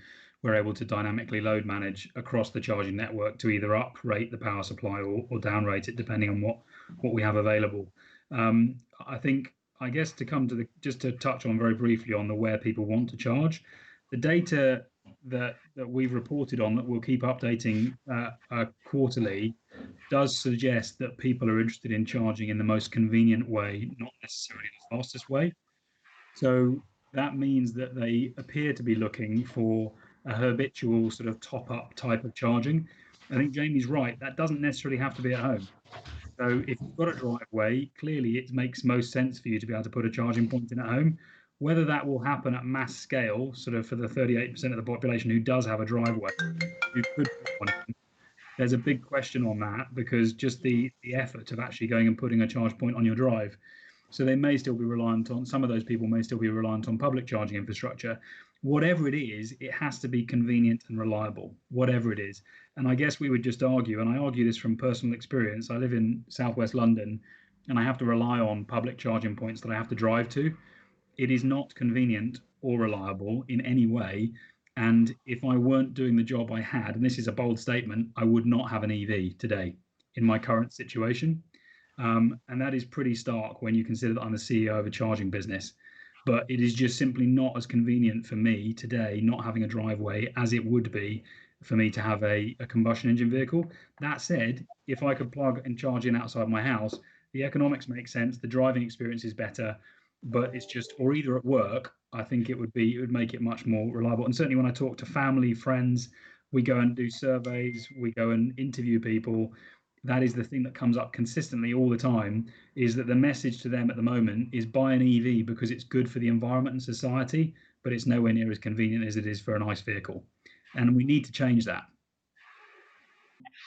we're able to dynamically load manage across the charging network to either up-rate the power supply or down-rate it, depending on what we have available. I guess to come to just to touch on very briefly on where people want to charge, the data that we've reported on, that we'll keep updating quarterly, does suggest that people are interested in charging in the most convenient way, not necessarily the fastest way. So that means that they appear to be looking for a habitual sort of top-up type of charging. I think Jamie's right. That doesn't necessarily have to be at home. So if you've got a driveway, clearly it makes most sense for you to be able to put a charging point in at home. Whether that will happen at mass scale, sort of for the 38% of the population who does have a driveway, who could put one in, there's a big question on that, because just the effort of actually going and putting a charge point on your drive. So they may still be reliant on, some of those people may still be reliant on public charging infrastructure. Whatever it is, it has to be convenient and reliable, whatever it is. And I guess we would just argue, and I argue this from personal experience. I live in southwest London and I have to rely on public charging points that I have to drive to. It is not convenient or reliable in any way. And if I weren't doing the job I had, and this is a bold statement, I would not have an EV today in my current situation. And that is pretty stark when you consider that I'm the CEO of a charging business. But it is just simply not as convenient for me today, not having a driveway, as it would be for me to have a combustion engine vehicle. That said, if I could plug and charge in outside my house, the economics make sense, the driving experience is better, but it's just, or either at work, I think it would make it much more reliable. And certainly when I talk to family, friends, we go and do surveys, we go and interview people, that is the thing that comes up consistently all the time, is that the message to them at the moment is buy an EV because it's good for the environment and society, but it's nowhere near as convenient as it is for an ICE vehicle. And we need to change that.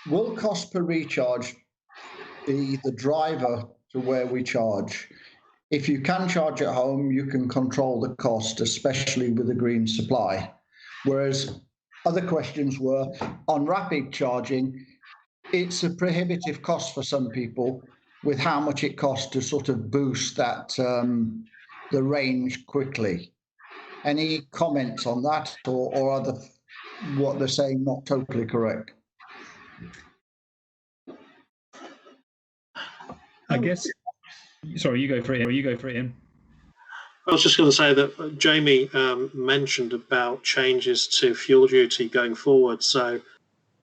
Will cost per recharge be the driver to where we charge? If you can charge at home, you can control the cost, especially with a green supply. Whereas other questions were on rapid charging, it's a prohibitive cost for some people with how much it costs to sort of boost that the range quickly. Any comments on that, or are what they're saying not totally correct? I guess, sorry, you go for it, Iain. I was just going to say that Jamie mentioned about changes to fuel duty going forward. So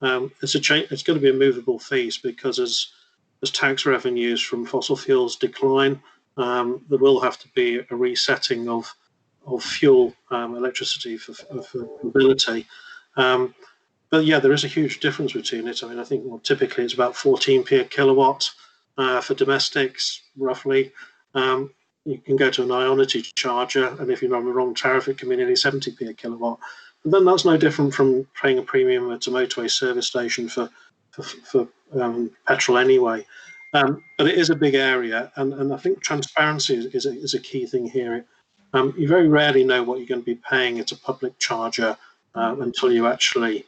it's going to be a movable feast, because as tax revenues from fossil fuels decline, there will have to be a resetting of fuel, electricity for mobility. But yeah, there is a huge difference between it. I mean, I think typically it's about 14p a kilowatt for domestics, roughly. You can go to an Ionity charger, and if you're on the wrong tariff, it can be nearly 70p a kilowatt. And then that's no different from paying a premium at a motorway service station for petrol anyway. But it is a big area, and I think transparency is a key thing here. You very rarely know what you're going to be paying at a public charger until you actually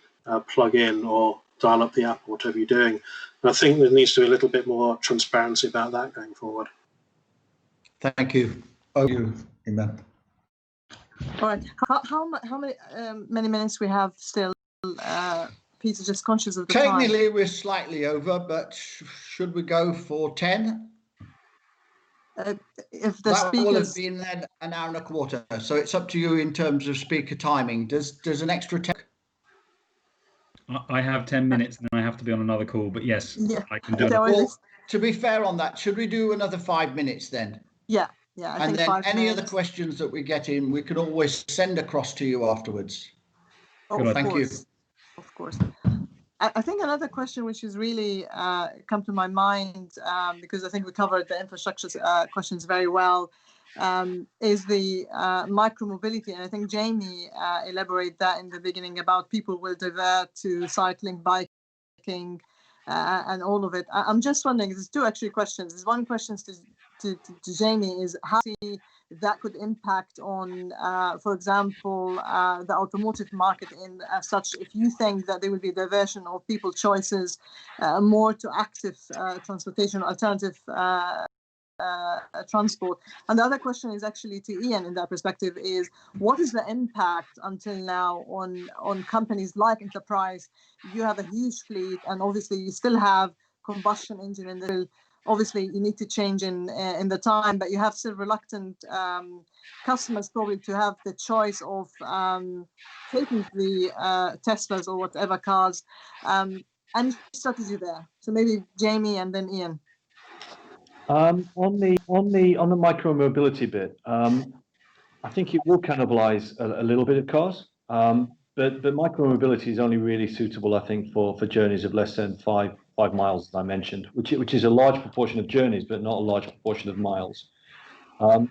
plug in or dial up the app or whatever you're doing. And I think there needs to be a little bit more transparency about that going forward. Thank you. Oh, you, Eman. All right. How many minutes we have still? Peter, just conscious of the time. Technically, we're slightly over, but should we go for 10? If the that speakers... will have been then an hour and a quarter. So it's up to you in terms of speaker timing. Does an extra 10? I have 10 minutes and then I have to be on another call, but yes, yeah. I can do it. Well, to be fair on that, should we do another 5 minutes then? Yeah. I think then any other questions that we get in, we can always send across to you afterwards. Oh, thank you. Of course. I think another question which has really come to my mind, because I think we covered the infrastructure questions very well, is the micro-mobility. And I think Jamie elaborated that in the beginning about people will divert to cycling, biking, and all of it. I'm just wondering, there's two actually questions. There's one question to Jamie is how that could impact on, for example, the automotive market in as such, if you think that there will be a diversion of people's choices more to active transportation, alternative transport. And the other question is actually to Iain in that perspective is, what is the impact until now on companies like Enterprise? You have a huge fleet, and obviously you still have combustion engine in the obviously you need to change in the time, but you have still reluctant customers probably to have the choice of taking the Teslas or whatever cars. Any strategy there? So maybe Jamie and then Iain. On the micro mobility bit, I think it will cannibalize a little bit of cars. but micromobility is only really suitable, I think, for journeys of less than 5 miles, as I mentioned, which is a large proportion of journeys, but not a large proportion of miles. And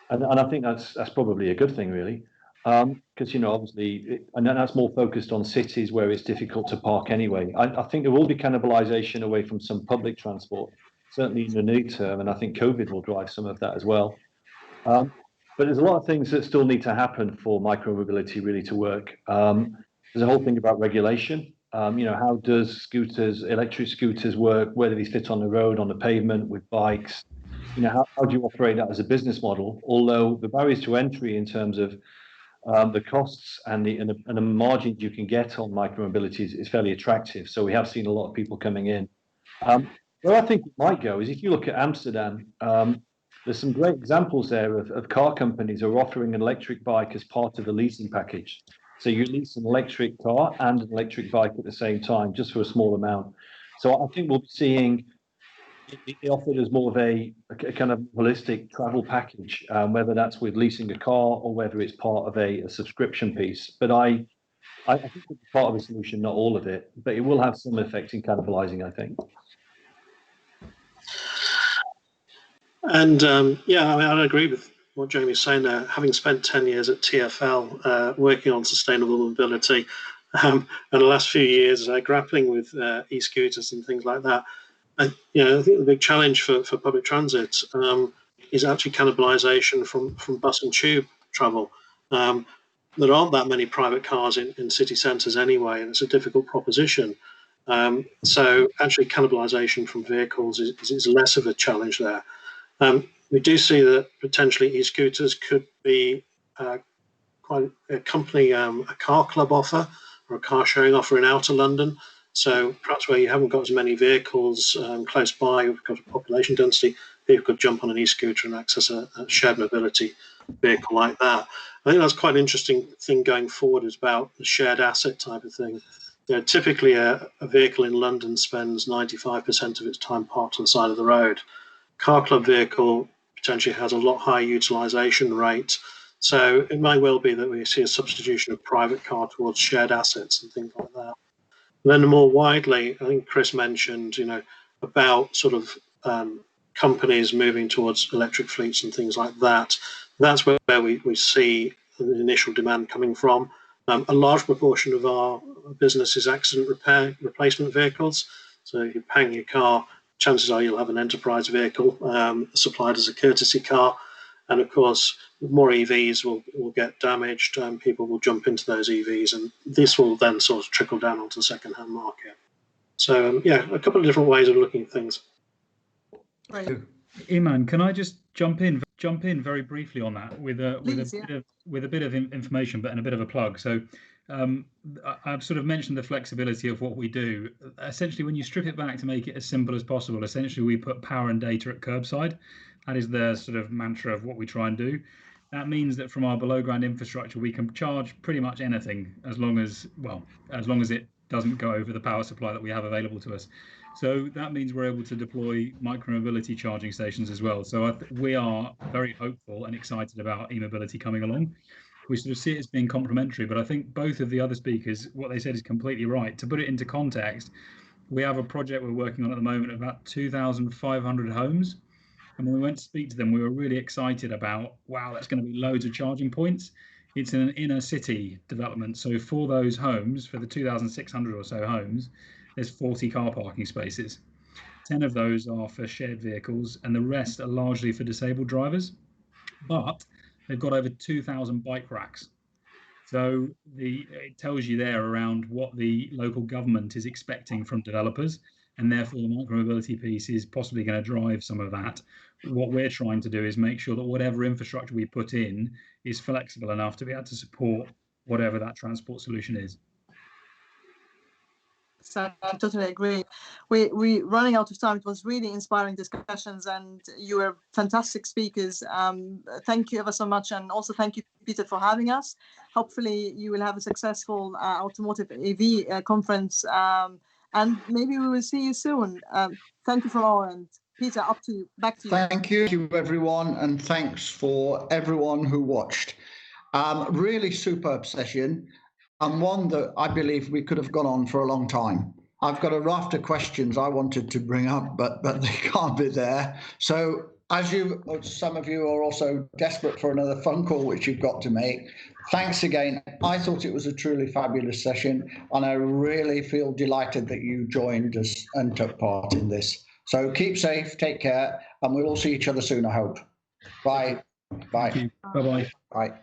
I think that's probably a good thing, really, because obviously, and that's more focused on cities where it's difficult to park anyway. I think there will be cannibalization away from some public transport, certainly in the near term, and I think COVID will drive some of that as well. But there's a lot of things that still need to happen for micromobility really to work. There's a whole thing about regulation. How does electric scooters work? Where do these fit on the road, on the pavement, with bikes? How do you operate that as a business model? Although the barriers to entry in terms of the costs and the margins you can get on micromobility is fairly attractive. So we have seen a lot of people coming in. Where I think it might go is if you look at Amsterdam, there's some great examples there of car companies who are offering an electric bike as part of the leasing package. So you lease an electric car and an electric bike at the same time, just for a small amount. So I think we'll be seeing it offered as more of a kind of holistic travel package, whether that's with leasing a car or whether it's part of a subscription piece. But I think it's part of the solution, not all of it, but it will have some effect in cannibalizing, I think. And yeah, I mean, I agree with what Jamie's saying there. Having spent 10 years at TfL working on sustainable mobility, and the last few years grappling with e-scooters and things like that, I think the big challenge for public transit is actually cannibalization from bus and tube travel. There aren't that many private cars in city centres anyway, and it's a difficult proposition. So actually cannibalization from vehicles is less of a challenge there. We do see that potentially e-scooters could be quite accompany a car club offer or a car sharing offer in outer London. So perhaps where you haven't got as many vehicles close by, we've got a population density, people could jump on an e-scooter and access a shared mobility vehicle like that. I think that's quite an interesting thing going forward, is about the shared asset type of thing. Typically a vehicle in London spends 95% of its time parked on the side of the road. Car club vehicle potentially has a lot higher utilisation rate. So it may well be that we see a substitution of private car towards shared assets and things like that. And then more widely, I think Chris mentioned, about sort of companies moving towards electric fleets and things like that. That's where we see the initial demand coming from. A large proportion of our business is accident repair replacement vehicles. So if you're paying your car, chances are you'll have an enterprise vehicle supplied as a courtesy car. And of course, more EVs will get damaged. People will jump into those EVs, and this will then sort of trickle down onto the second-hand market. So yeah, a couple of different ways of looking at things. Right. Eman, can I just jump in very briefly on that with a bit of information, but and a bit of a plug. So I've sort of mentioned the flexibility of what we do. Essentially, when you strip it back to make it as simple as possible, essentially we put power and data at curbside. That is the sort of mantra of what we try and do. That means that from our below ground infrastructure, we can charge pretty much anything as long as it doesn't go over the power supply that we have available to us. So that means we're able to deploy micromobility charging stations as well. So we are very hopeful and excited about e-mobility coming along. We sort of see it as being complementary, but I think both of the other speakers, what they said is completely right. To put it into context, we have a project we're working on at the moment of about 2,500 homes. And when we went to speak to them, we were really excited about, wow, that's going to be loads of charging points. It's an inner city development. So for those homes, for the 2,600 or so homes, there's 40 car parking spaces. 10 of those are for shared vehicles, and the rest are largely for disabled drivers. But they've got over 2,000 bike racks. So it tells you there around what the local government is expecting from developers, and therefore the micromobility piece is possibly going to drive some of that. What we're trying to do is make sure that whatever infrastructure we put in is flexible enough to be able to support whatever that transport solution is. So I totally agree. We're running out of time. It was really inspiring discussions, and you were fantastic speakers. Thank you ever so much, and also thank you, Peter, for having us. Hopefully you will have a successful automotive EV conference, and maybe we will see you soon. Thank you from our end. Peter, back to you. Thank you everyone, and thanks for everyone who watched. Really superb session. and one that I believe we could have gone on for a long time. I've got a raft of questions I wanted to bring up, but they can't be there. So as some of you are also desperate for another phone call, which you've got to make, thanks again. I thought it was a truly fabulous session, and I really feel delighted that you joined us and took part in this. So keep safe, take care, and we'll all see each other soon, I hope. Bye. Bye. Bye-bye. Bye.